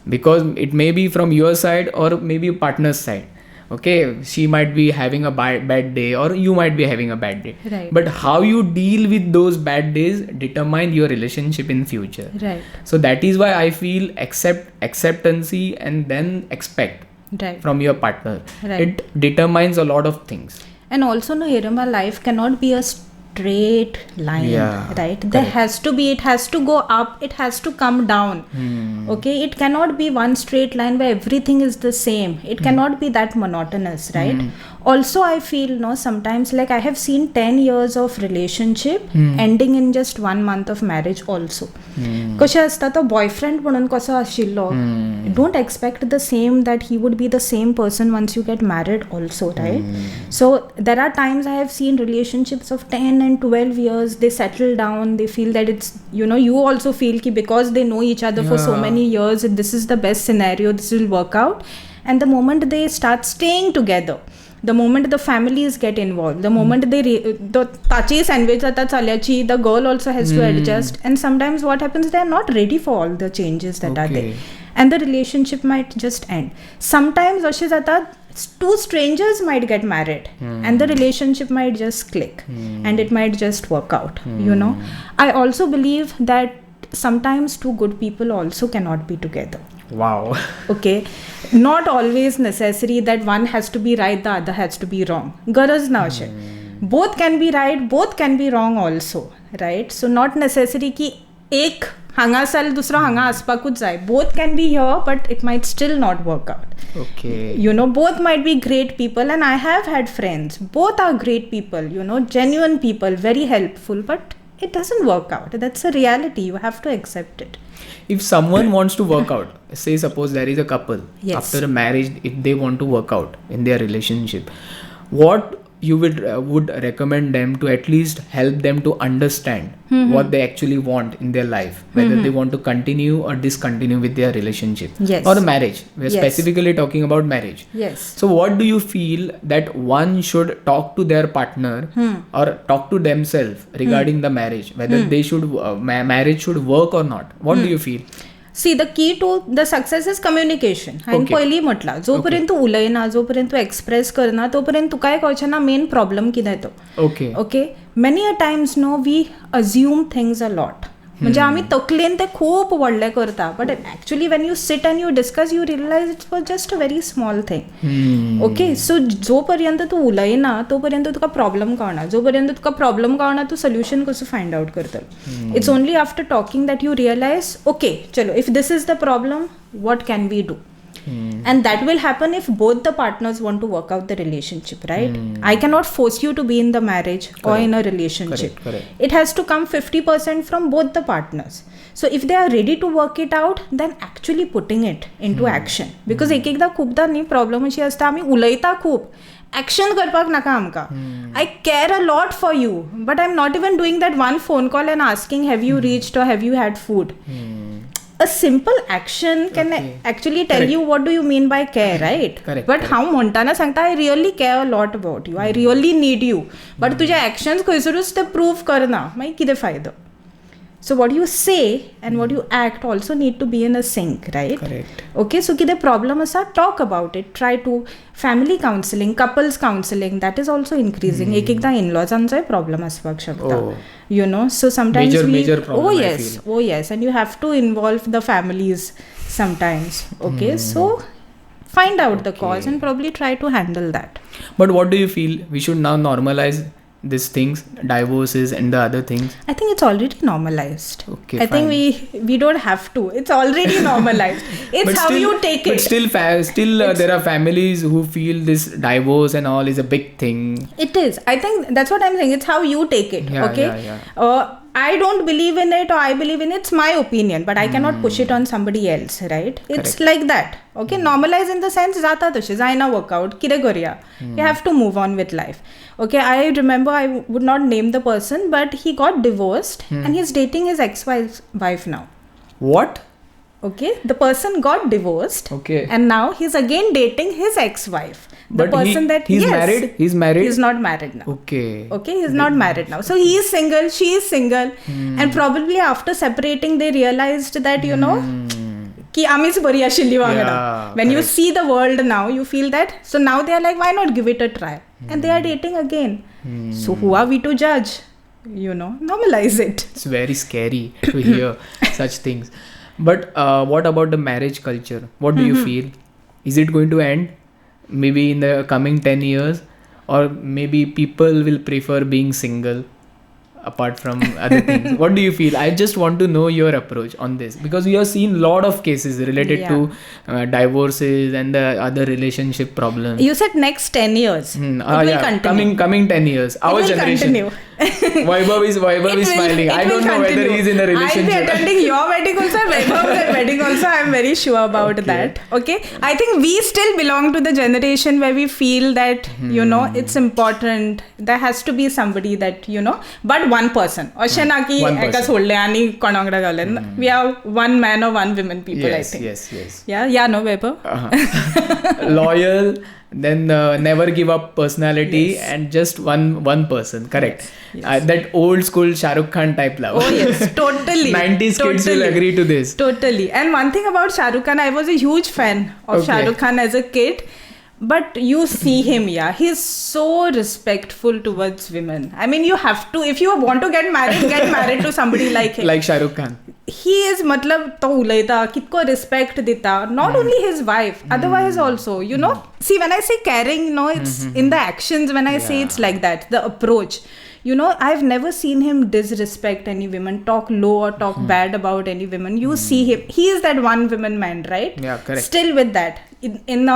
Because it may be from your side or maybe partner's side. Okay, she might be having a bad day or you might be having a bad day. Right. But how you deal with those bad days determine your relationship in future. Right. So that is why I feel acceptancy and then expect from your partner. Right. It determines a lot of things. And also, no, Heramb, life cannot be a straight line, right? There has to be, it has to go up, it has to come down. Okay, it cannot be one straight line where everything is the same. It cannot be that monotonous, right? Also, I feel, no, sometimes, like I have seen 10 years of relationship ending in just 1 month of marriage also. कशें आसता तो boyfriend म्हणून कसो आशिल्लो, don't expect the same that he would be the same person once you get married also, right? So there are times I have seen relationships of 10 and 12 years, they settle down, they feel that it's, you know, you also feel ki because they know each other for so many years, this is the best scenario, this will work out. And the moment they start staying together, the moment the families get involved, the moment they the tachi sandwich jata chalyachi, the girl also has to adjust, and sometimes what happens, they are not ready for all the changes that are there, and the relationship might just end. Sometimes ashe jata, 2 strangers might get married and the relationship might just click and it might just work out, you know. I also believe that sometimes 2 good people also cannot be together. Wow. Okay, not always necessary that one has to be right, the other has to be wrong. Garaz na ashe. Both can be right, both can be wrong also, right? So not necessary ki ek hanga sal dusra hanga aspakuch jai. Both can be here, but it might still not work out. Okay. You know, both might be great people, and I have had friends. Both are great people, you know, genuine people, very helpful, but it doesn't work out. That's a reality. You have to accept it. If someone wants to work out, say suppose there is a couple, Yes. after a marriage, if they want to work out in their relationship, what you would recommend them to at least help them to understand what they actually want in their life, whether they want to continue or discontinue with their relationship Yes. or marriage. We're Yes. specifically talking about marriage. Yes. So what do you feel that one should talk to their partner or talk to themselves regarding the marriage, whether they should marriage should work or not? What do you feel? See the key to the success is communication. हांवें पयलीं म्हटलां, जोपर्यंत तूं उलयना, जोपर्यंत तूं express करना, तोपर्यंत तुकाय कळचेना मेन प्रॉब्लम कितें तो. Okay many a times no we assume things a lot. म्हणजे आमी तकलेन ते खूब व्हडले करता, but actually when you sit and you discuss you realise it was just a very small thing. Okay so जो पर्यंत तूं उलयना तो पर्यंत तुका प्रॉब्लम कळना. जो पर्यंत तुका प्रॉब्लम कळना तूं सोल्युशन कसो फायंड आउट करतलो. It's only after talking that you realise okay चलो if this is the problem what can we do. And that will happen if both the partners want to work out the relationship, right? I cannot force you to be in the marriage or in a relationship. Correct. It has to come 50% from both the partners. So if they are ready to work it out, then actually putting it into action. Because एकदा खूपदा न्ही problem अशी आसता, आमी उलयता खूब, action करपाक नाका आमकां. I care a lot for you, but I'm not even doing that one phone call and asking have you reached or have you had food. A simple action can actually tell you what do you mean by care, right? But हांव म्हणटाना सांगता I really care a lot about you, I really need you, but तुझे actions खंयसरूच ते prove करना, मागीर कितें फायदो? So what you say and what you act also need to be in a sync, right? Correct. Okay, so कितें problem आसा, talk about it. Try to family counseling, couples counseling, that is also increasing. एकदा in-lawsanचोय problem आसपाक शकता. You know, so sometimes major problem, oh I yes, feel. oh yes, and you have to involve the families sometimes. Okay, so find out the cause and probably try to handle that. But what do you feel we should now normalize these things, divorces and the other things? I think it's already normalized. Okay, I think we don't have to. It's already normalized. It's But how still- you take it. But still there are families who feel this divorce and all is a big thing. It is. I think that's what I'm saying. It's how you take it. Yeah, okay. yeah. I don't believe in it or I believe in it. It's my opinion, but I cannot push it on somebody else, right? It's like that. Okay. Normalize in the sense जाता तशें जायना workout कितें करया. You have to move on with life. Okay. I remember, I would not name the person, but he got divorced and he's dating his ex-wife now. What? Okay, the person got divorced. Okay. And now he's again dating his ex-wife. The But person he's yes, married? He's married? He's not married now. Okay. Okay, he's not married now. So he is single, she is single. And probably after separating, they realized that, you know, ki आमीच बरी आशिल्ली वांगडा. Yeah, When you see the world now, you feel that. So now they are like, why not give it a try? And they are dating again. So who are we to judge? You know, normalize it. It's very scary to hear such things. But what about the marriage culture? What do you feel? Is it going to end maybe in the coming 10 years? Or maybe people will prefer being single apart from other things? What do you feel? I just want to know your approach on this, because we have seen lot of cases related to divorces and the other relationship problems. You said next 10 years. It will continue. Coming 10 years. Our it will generation. Continue. Vaibhav is smiling. I don't know whether he is in a relationship. I'll be attending your wedding also, Vaibhav's wedding also. I'm very sure about that. Okay. I think we still belong to the generation where we feel that, you know, it's important. There has to be somebody that, you know, but one person. One person. We are one man or one woman people, yes, I think. Yes. Yeah, no, Vaibhav. Loyal, then never give up personality, and just one person. Correct. Yes. That old school Shah Rukh Khan type love. Oh yes, totally. 90s kids will agree to this. Totally. And one thing about Shah Rukh Khan, I was a huge fan of Shah Rukh Khan as a kid. But you see him, he's so respectful towards women. I mean, you have to, if you want to get married to somebody like him. Like Shah Rukh Khan. He is, matlab, to ulayta, kitko respect dita. Not only his wife, otherwise also, you know. See, when I say caring, no, it's in the actions. When I say it's like that, the approach. You know, I've never seen him disrespect any women, talk low or talk bad about any women. You see him. He is that one woman man, right? Yeah, correct. Still with that. in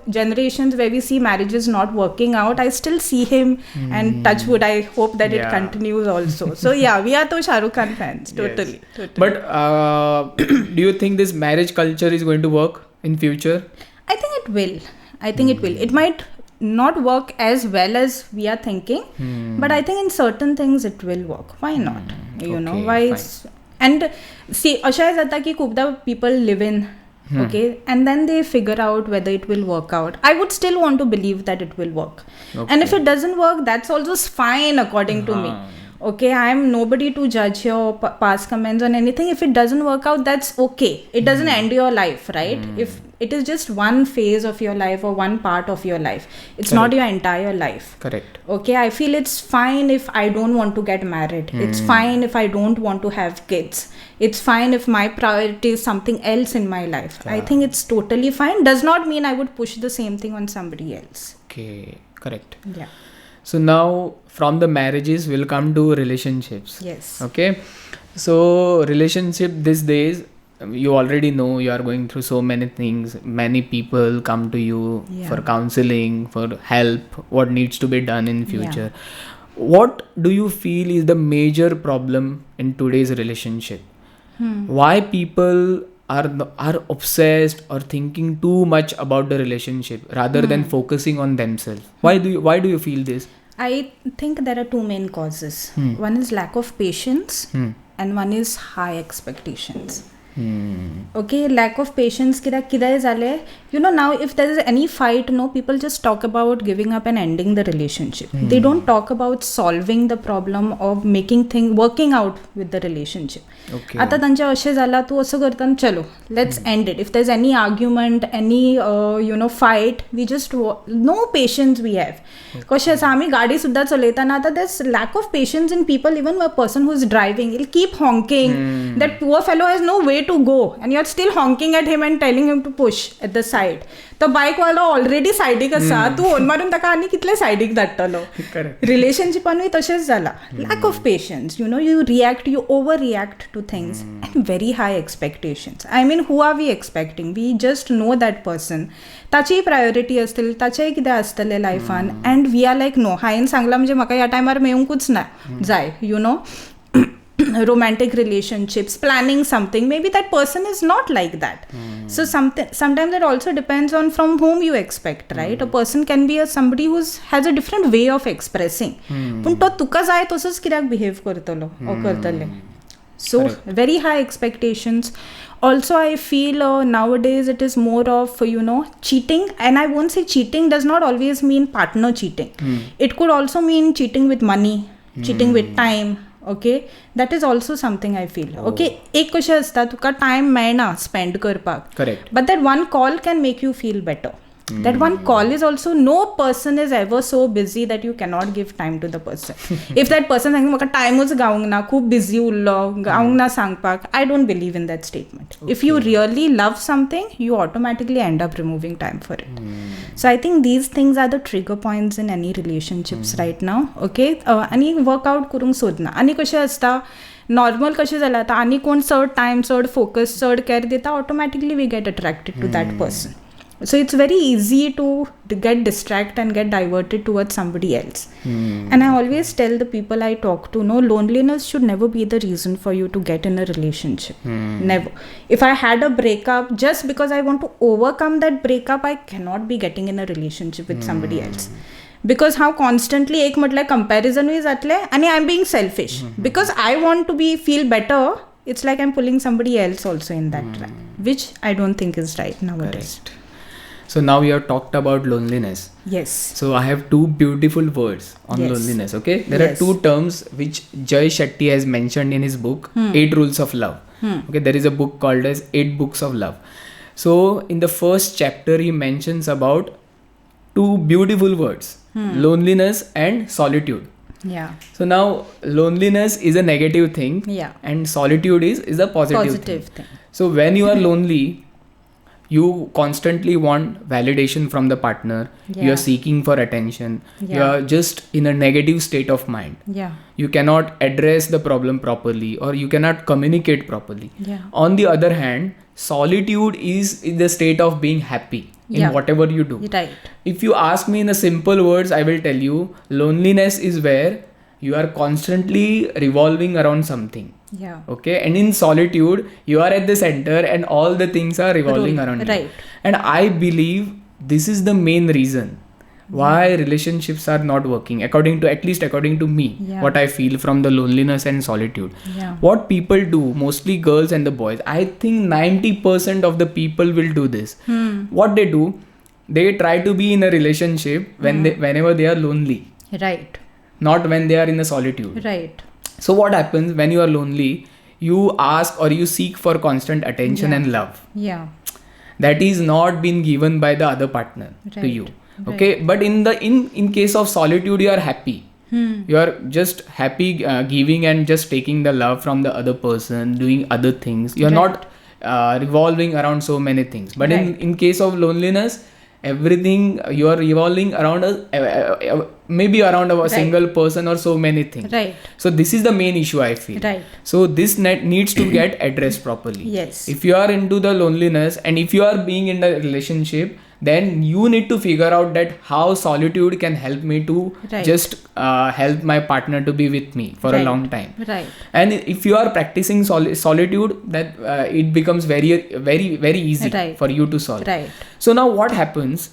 generations where we see marriages not working out, I still see him, and touch wood, I hope that it continues also. So yeah, we are to Shah Rukh Khan fans, totally. But do you think this marriage culture is going to work in future? I think it will. It might not work as well as we are thinking, but I think in certain things it will work. Why not? You know, why? And see, Asha is atta ki खूपदा people live in, okay, and then they figure out whether it will work out. I would still want to believe that it will work. And if it doesn't work, that's also fine according to me. Okay, I am nobody to judge your past comments on anything. If it doesn't work out, that's okay. It doesn't end your life, right? If it is just one phase of your life or one part of your life, it's not your entire life. Correct. Okay, I feel it's fine if I don't want to get married. It's fine if I don't want to have kids. It's fine if my priority is something else in my life. I think it's totally fine. Does not mean I would push the same thing on somebody else. Okay, correct. Yeah. So now from the marriages we'll come to relationships. Yes. Okay. So relationship these days, you already know you are going through so many things. Many people come to you for counseling, for help, what needs to be done in future. What do you feel is the major problem in today's relationship? Why people are obsessed or thinking too much about the relationship rather than focusing on themselves? Why do you feel this? I think there are two main causes. One is lack of patience and one is high expectations. Okay, lack of patience kidai zale. You know, now if there is any fight, no, people just talk about giving up and ending the relationship. They don't talk about solving the problem of working out with the relationship. Okay. Ata tancha ashe zala tu aso kartan chalo, let's end it. If there's any argument, any fight, we just no patience we have. Koshe sami gaadi sudda chaletana ata there's lack of patience in people. Even a person who's driving, he'll keep honking. That poor fellow has no way to go, and you're still honking at him and telling him to push at the side. The bike wala already siding asa, tu on marun taka ani kitle siding dattalo. Correct. Relationship anu tashes zala. Lack of patience. You overreact to things, and very high expectations. I mean, who are we expecting? We just know that person. ताची priority असतील, ताचेय कितें आसतलें लायफान, and we are like no, हांवें सांगलां म्हणजे म्हाका ह्या टायमार मेळूंकूच ना जाय, romantic relationships, planning something, maybe that person is not like that. So sometimes it also depends on from whom you expect, right? A person can be somebody who has a different way of expressing, पण तो तुका जाय तसोच कित्याक behave करतलो or करतले. So very high expectations. Also, I feel nowadays it is more of cheating, and I won't say cheating does not always mean partner cheating. It could also mean cheating with money, cheating with time. Okay, that is also something I feel. Okay, एक कशें आसता, तुका time मेळना spend करपाक. Correct. But that one call can make you feel better. That one call is also, no person is ever so busy that you cannot give time to the person. If that person सांगता म्हाका टायमूच गावूंक ना, खूब busy उरलो, गावूंक ना सांगपाक, I don't believe in that statement. If you really love something, you automatically end up removing time for it. So I think these things are the trigger points in any relationships right now. Okay, आणि workout करूंक सोदना. आणि कशें आसता, normal कशें जालें आतां, आनी कोण चड टायम, चड फोकस, चड केअर दिता, automatically we get attracted to that person. So it's very easy to get distracted and get diverted towards somebody else. And I always tell the people I talk to, no, loneliness should never be the reason for you to get in a relationship. Never. If I had a breakup, just because I want to overcome that breakup, I cannot be getting in a relationship with somebody else. Because how constantly एक म्हटल्यार comparison is जातले, and I'm being selfish. Because I want to feel better, it's like I'm pulling somebody else also in that trap, which I don't think is right nowadays. Correct. So now we have talked about loneliness. Yes. So I have two beautiful words on loneliness. Okay, there are two terms which Jay Shetty has mentioned in his book, 8 Rules of Love. Okay, there is a book called as 8 Books of Love. So in the first chapter he mentions about two beautiful words, loneliness and solitude. Yeah. So now loneliness is a negative thing, and solitude is a positive thing. thing. So when you are lonely, you constantly want validation from the partner. You are seeking for attention. You are just in a negative state of mind. You cannot address the problem properly, or you cannot communicate properly. On the other hand, solitude is in the state of being happy in whatever you do. If you ask me in a simple words, I will tell you, loneliness is where you are constantly revolving around something. Okay, and in solitude you are at the center and all the things are revolving around you. And I believe this is the main reason why relationships are not working, at least according to me. What I feel from the loneliness and solitude, what people do, mostly girls and the boys, I think 90% of the people will do this. What they do, they try to be in a relationship whenever they are lonely, not when they are in a solitude. So what happens when you are lonely? You ask or you seek for constant attention and love. That is not been given by the other partner to you. Okay, but in case of solitude, you are happy. You are just happy giving and just taking the love from the other person, doing other things. You are not revolving around so many things. But in case of loneliness, everything you are revolving around maybe around a single person or so many things. So this is the main issue, I feel. So this needs to get addressed properly. If you are into the loneliness and if you are being in a relationship, then you need to figure out that how solitude can help me to just help my partner to be with me for a long time. And if you are practicing solitude, that it becomes very, very, very easy for you to solve. So now what happens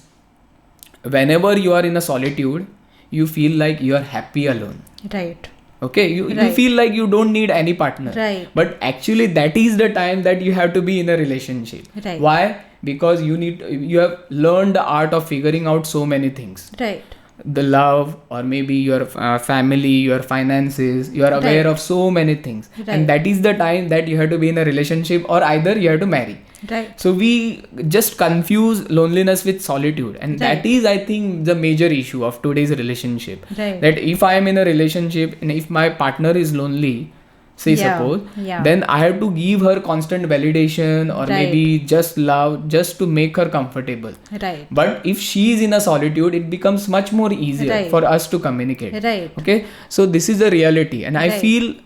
whenever you are in a solitude, you feel like you are happy alone. Okay, you feel like you don't need any partner. But actually that is the time that you have to be in a relationship. Why? Because you have learned the art of figuring out so many things. The love, or maybe your family, your finances, you are aware of so many things. And that is the time that you have to be in a relationship, or either you have to marry. So we just confuse loneliness with solitude, and that is, I think, the major issue of today's relationship. That if I am in a relationship and if my partner is lonely, suppose, then I have to give her constant validation, or maybe just love, just to make her comfortable. But if she is in a solitude, it becomes much more easier for us to communicate. Okay, so this is the reality, and I feel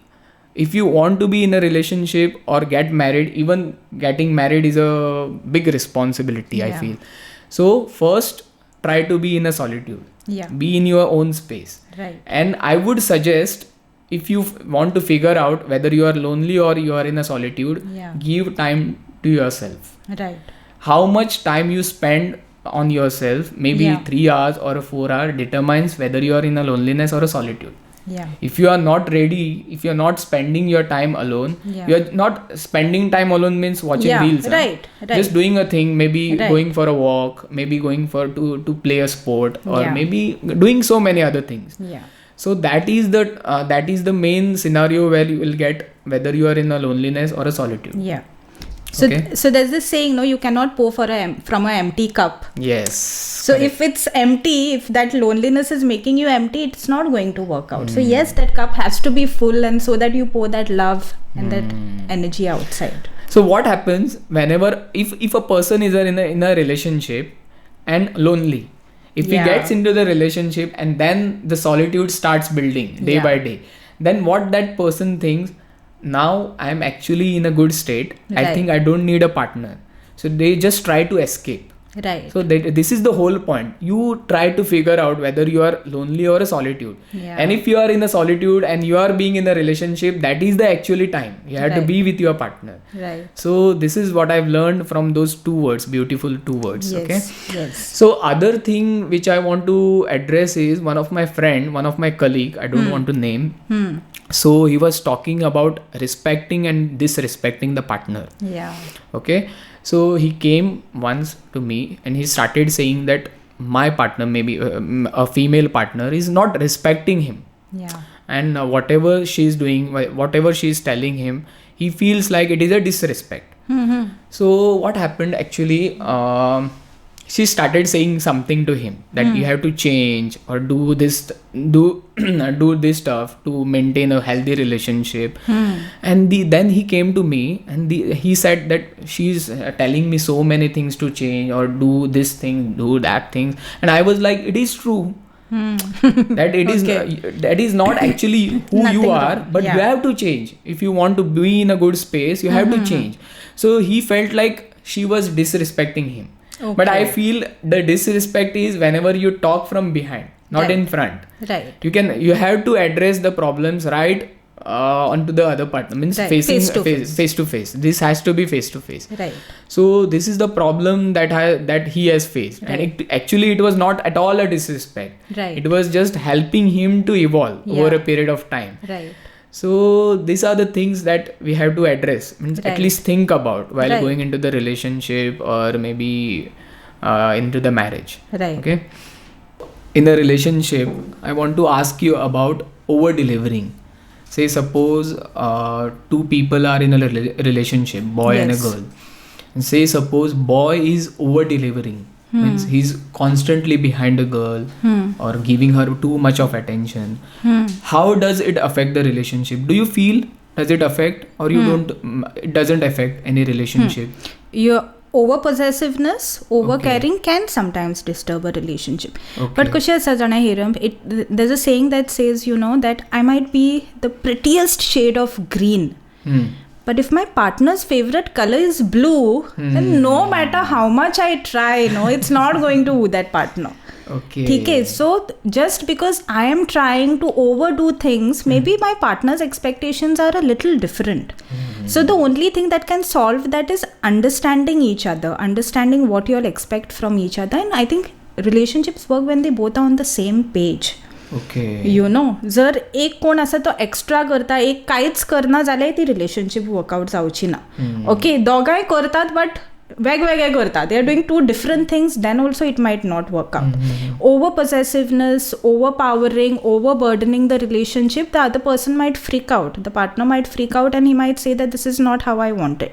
if you want to be in a relationship or get married, even getting married is a big responsibility, I feel. So first, try to be in a solitude. Be in your own space. And I would suggest, if you want to figure out whether you are lonely or you are in a solitude, give time to yourself. How much time you spend on yourself, maybe 3 hours or 4 hours, determines whether you are in a loneliness or a solitude. If you are not ready, if you are not spending your time alone, you are not spending time alone means watching reels. Just doing a thing, maybe going for a walk, maybe going to play a sport, or maybe doing so many other things. So that is the main scenario where you will get whether you are in a loneliness or a solitude. So there's this saying, no, you cannot pour from an empty cup. So correct. If it's empty, if that loneliness is making you empty, it's not going to work out. So yes, that cup has to be full, and so that you pour that love and that energy outside. So what happens whenever if a person is in a relationship and lonely, if he gets into the relationship and then the solitude starts building day by day, then what that person thinks, now I am actually in a good state. I think I don't need a partner. So they just try to escape. So this is the whole point. You try to figure out whether you are lonely or a solitude. And if you are in a solitude and you are being in a relationship, that is the actually time. You have to be with your partner. So this is what I've learned from those 2 words, beautiful 2 words. So other thing which I want to address is one of my colleague, I don't want to name. So he was talking about respecting and disrespecting the partner. Okay. So he came once to me and he started saying that my partner, maybe a female partner, is not respecting him. And whatever she's doing, whatever she's telling him, he feels like it is a disrespect. So what happened actually, she started saying something to him that you have to change or do this stuff to maintain a healthy relationship. And then he came to me and he said that she's telling me so many things to change or do this thing, do that thing. And I was like, it is true. That it is that is not actually who you are, but you have to change. If you want to be in a good space, you have to change. So he felt like she was disrespecting him. But I feel the disrespect is whenever you talk from behind, not in front. Right. You have to address the problems right onto the other partner, means face to face. This has to be face to face. Right. So this is the problem that he has faced, and it was not at all a disrespect. Right. It was just helping him to evolve over a period of time. Right. So these are the things that we have to address, means at least think about while going into the relationship or maybe into the marriage. Right. Okay. In a relationship, I want to ask you about over delivering. Say suppose two people are in a relationship, boy and a girl. And say suppose boy is over delivering, means he's constantly behind a girl or giving her too much of attention. How does it affect the relationship? Do you feel does it affect or you don't? It doesn't affect any relationship. Your over possessiveness, over caring can sometimes disturb a relationship. But Kushal Sajana Heramb, there's a saying that says, that I might be the prettiest shade of green. But if my partner's favorite color is blue, then no matter how much I try, it's not going to woo that partner. Okay. So just because I am trying to overdo things, maybe my partner's expectations are a little different. So the only thing that can solve that is understanding each other, understanding what you all expect from each other. And I think relationships work when they both are on the same page. जर एक कोण असा तो extra करता, एक कांयच करना जाल्यार ती रिलेशनशीप वर्कआउट जावची ना. ओके, दोगांय करतात बट वेगवेगळे करतात, they are doing two different things, then also it might not work out. Over possessiveness, overpowering, overburdening the relationship, the other person might freak out, the partner might freak out, and he might say that this is not how I want it.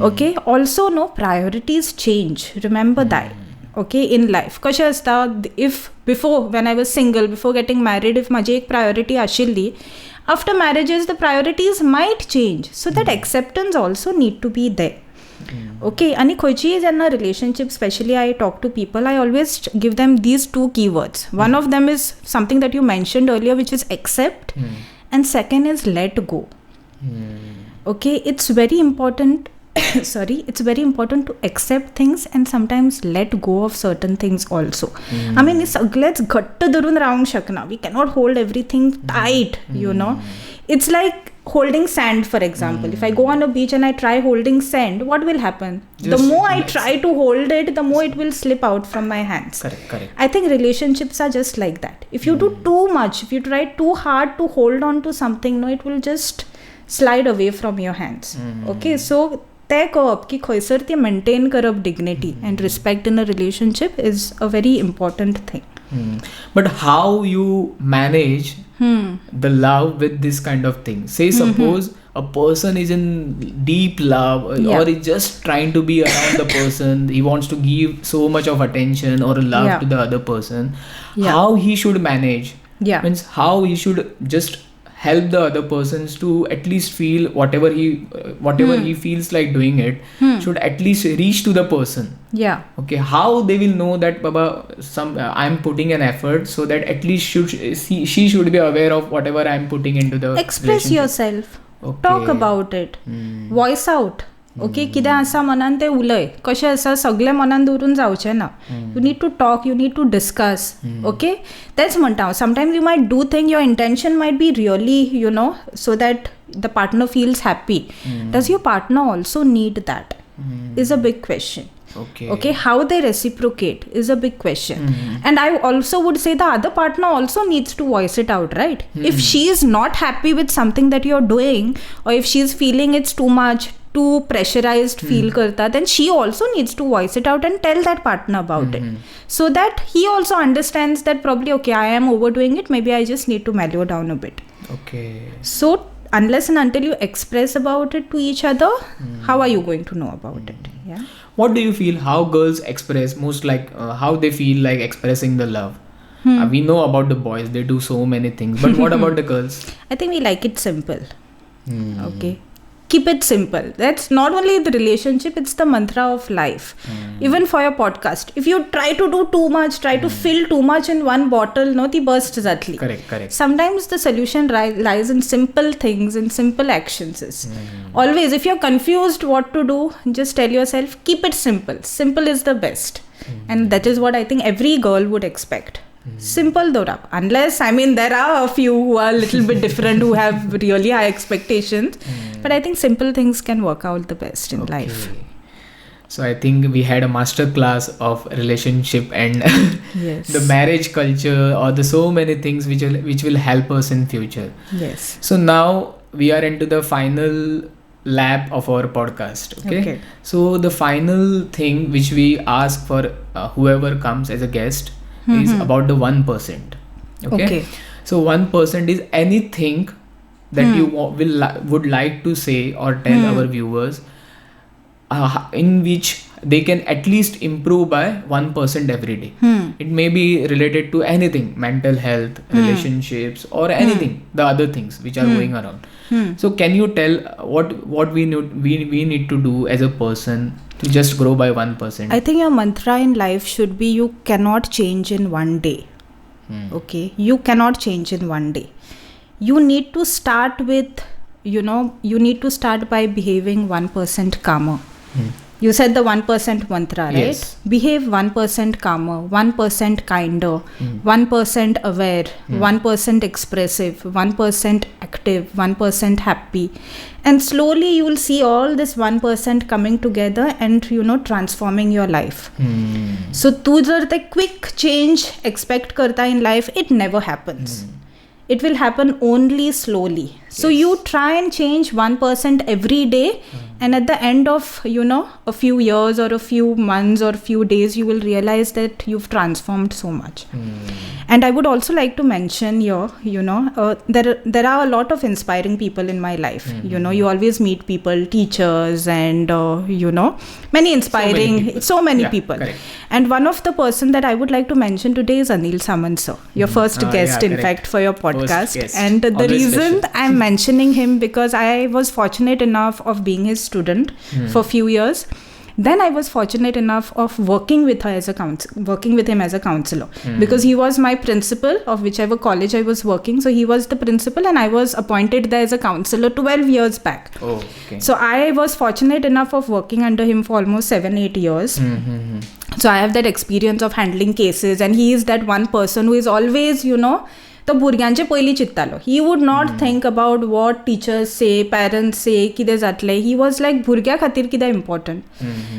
Okay, also no, priorities change, remember that. Okay, in life कशें आसता, if before when I was single, before getting married, if माझी एक priority आशिल्ली, after marriages the priorities might change, so that acceptance also need to be there. Okay, आणि खंयचीय जेन्ना relationship, especially I talk to people, I always give them these two keywords. One of them is something that you mentioned earlier, which is accept, and second is let go. Okay, it's very important it's very important to accept things and sometimes let go of certain things also. I mean, सगळेच घट्ट धरून रावंक शकना. We cannot hold everything tight, It's like holding sand, for example. If I go on a beach and I try holding sand, what will happen? The more I try to hold it, the more it will slip out from my hands. Correct. I think relationships are just like that. If you do too much, if you try too hard to hold on to something, it will just slide away from your hands. Okay, so तें कळप की खंयसर ती maintain करप dignity and respect in a relationship is a very important thing. But how you manage the love with this kind of thing? Say suppose a person is in deep love or is just trying to be around the person, he wants to give so much of attention or love to the other person. How he should manage? Means how he should just help the other persons to at least feel whatever he feels like doing it should at least reach to the person. Okay, how they will know that Baba I'm putting an effort, so that at least she should be aware of whatever I'm putting into the express yourself. Talk about it. Voice out. Okay, कितें आसा मनान तें उलय. कशें आसा, सगळें मनान दवरून जावचें ना. You need to talk, you need to discuss. Okay, तेंच म्हणटा हांव. Sometimes you might do thing, your intention might be really so that the partner feels happy. Does your partner also need that is a big question. Okay, how they reciprocate is a big question. And I also would say the other partner also needs to voice it out, right? If she is not happy with something that you're doing, or if she is feeling it's too much, too pressurized feel karta, then she also needs to voice it out and tell that partner about it, so that he also understands that probably, okay, I am overdoing it, maybe I just need to mellow down a bit. Okay, so unless and until you express about it to each other, how are you going to know about it? what do you feel how girls express most, like how they feel like expressing the love? We know about the boys, they do so many things, but what about the girls? I think we like it simple. Okay, keep it simple. That's not only the relationship, it's the mantra of life. Even for your podcast, if you try to do too much, try to fill too much in one bottle, no, the burst zatli. Correct. Sometimes the solution lies in simple things, in simple actions. Always, if you're confused what to do, just tell yourself, keep it simple. Simple is the best. And that is what I think every girl would expect. Simple though, unless, I mean, there are a few who are a little bit different, who have really high expectations, but I think simple things can work out the best in life. So I think we had a master class of relationship and Yes. the marriage culture, or the so many things which will help us in future. Yes. So now we are into the final lap of our podcast. Okay. So the final thing which we ask for whoever comes as a guest is about the 1%. Okay. So 1% is anything that you would like to say or tell our viewers, in which they can at least improve by 1% every day. It may be related to anything, mental health, relationships, or anything, the other things which are going around. So can you tell what we need to do as a person to just grow by 1%? I think your mantra in life should be, you cannot change in one day. Okay, you cannot change in one day. You need to start with, you need to start by behaving 1% calmer. You said the 1% mantra, right? Yes. Behave 1% calmer, 1% kinder, 1% aware, 1% expressive, 1% active, 1% happy. And slowly you will see all this 1% coming together and, transforming your life. So, tu jar the quick change expect karta in life, it never happens. It will happen only slowly. So you try and change 1% every day, and at the end of, a few years or a few months or a few days, you will realize that you've transformed so much. And I would also like to mention here, there are a lot of inspiring people in my life. You always meet people, teachers, and, many inspiring, so many people. Correct. And one of the person that I would like to mention today is Anil Samant sir, your first guest, in fact, for your podcast. And the Always reason special. I'm mentioning him, because I was fortunate enough of being his student for a few years. Then I was fortunate enough of working with him as a counselor, because he was my principal of whichever college I was working. So he was the principal and I was appointed there as a counselor 12 years back. Oh, okay. So I was fortunate enough of working under him for almost 7-8 years. So I have that experience of handling cases, and he is that one person who is always, तो भुरग्यांचे पयलीं चिंत्तालो. He would not think about what teachers say, parents say, कितें जातलें. He was like, भुरग्या खातीर कितें important.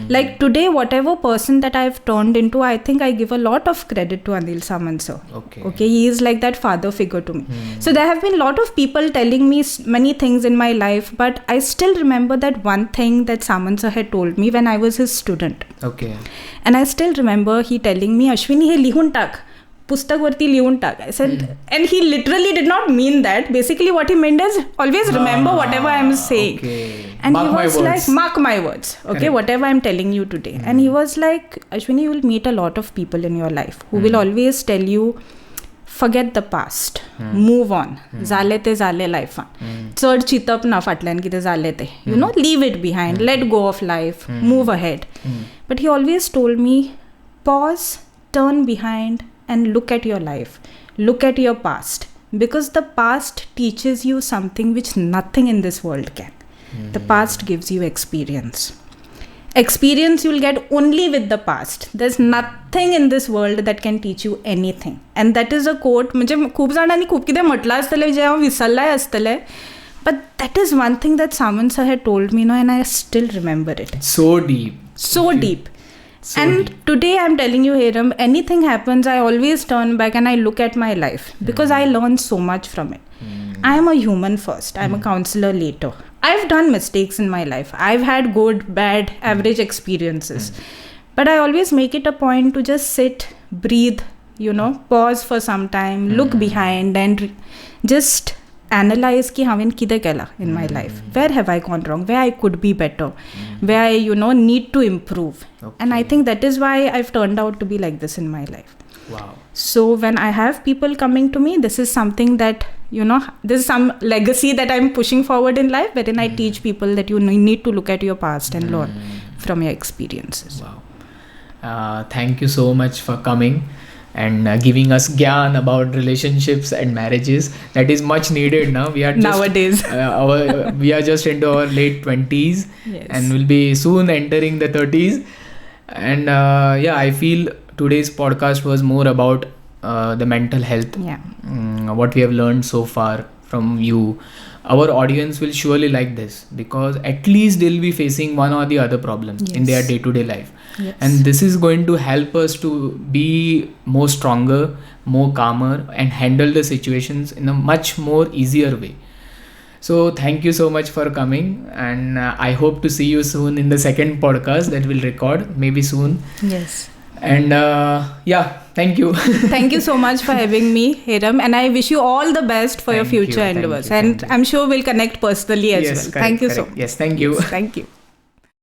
Like today, whatever person that I've turned into, I think I give a lot of credit to Anil Samant sir. Okay, he is like that father figure to me. So there have been a lot of people telling me many things in my life, but I still remember that one thing that Samant sir had told me when I was his student. Okay. And I still remember he telling me, Ashwini, हे लिहून टाक. पुस्तकवरती लिहून टाक. I said, and he literally did not mean that. Basically what he meant is, always remember whatever I am saying. Okay. And Mark he was my like, words. mark my words. Okay, Correct. whatever I'm telling you today. And he was like, Ashwini, you will meet a lot of people in your life who will always tell you, forget the past, move on. Zale te zale life. Chad chitap na fatlan kite zale te. Leave it behind. Let go of life. Move ahead. But he always told me, pause, turn behind, and look at your life. Look at your past. Because the past teaches you something which nothing in this world can. The past gives you experience. Experience you'll get only with the past. There's nothing in this world that can teach you anything. And that is a quote, म्हणजे खूप जाणांनी खूप कितें म्हटलं असतलें जें हांव विसरलाय असतलें. But that is one thing that Samant sir had told me, and I still remember it. So deep. So deep. And today I'm telling you, Heramb, anything happens, I always turn back and I look at my life because I learn so much from it. I am a human first. I'm a counselor later. I've done mistakes in my life. I've had good, bad, average experiences. But I always make it a point to just sit, breathe, pause for some time, look behind and just analyze ki haven kide kela in my life, where have I gone wrong, where I could be better, where I need to improve. And I think that is why I've turned out to be like this in my life. Wow. So when I have people coming to me, this is something that this is some legacy that I'm pushing forward in life, wherein I teach people that you need to look at your past and learn from your experiences. Wow. Thank you so much for coming and giving us gyan about relationships and marriages. That is much needed now. We are just, nowadays. We are just into our late 20s, Yes. and will be soon entering the 30s. And I feel today's podcast was more about the mental health. Yeah. What we have learned so far from you. Our audience will surely like this, because at least they'll be facing one or the other problem in their day-to-day life. Yes. And this is going to help us to be more stronger, more calmer, and handle the situations in a much more easier way. So thank you so much for coming, and I hope to see you soon in the second podcast that we'll record, maybe soon. Yes. And thank you. Thank you so much for having me, Heramb, and I wish you all the best for your future endeavors. And I'm sure we'll connect personally as well. Correct, Thank you so correct. much. Yes, thank you. Yes, thank you.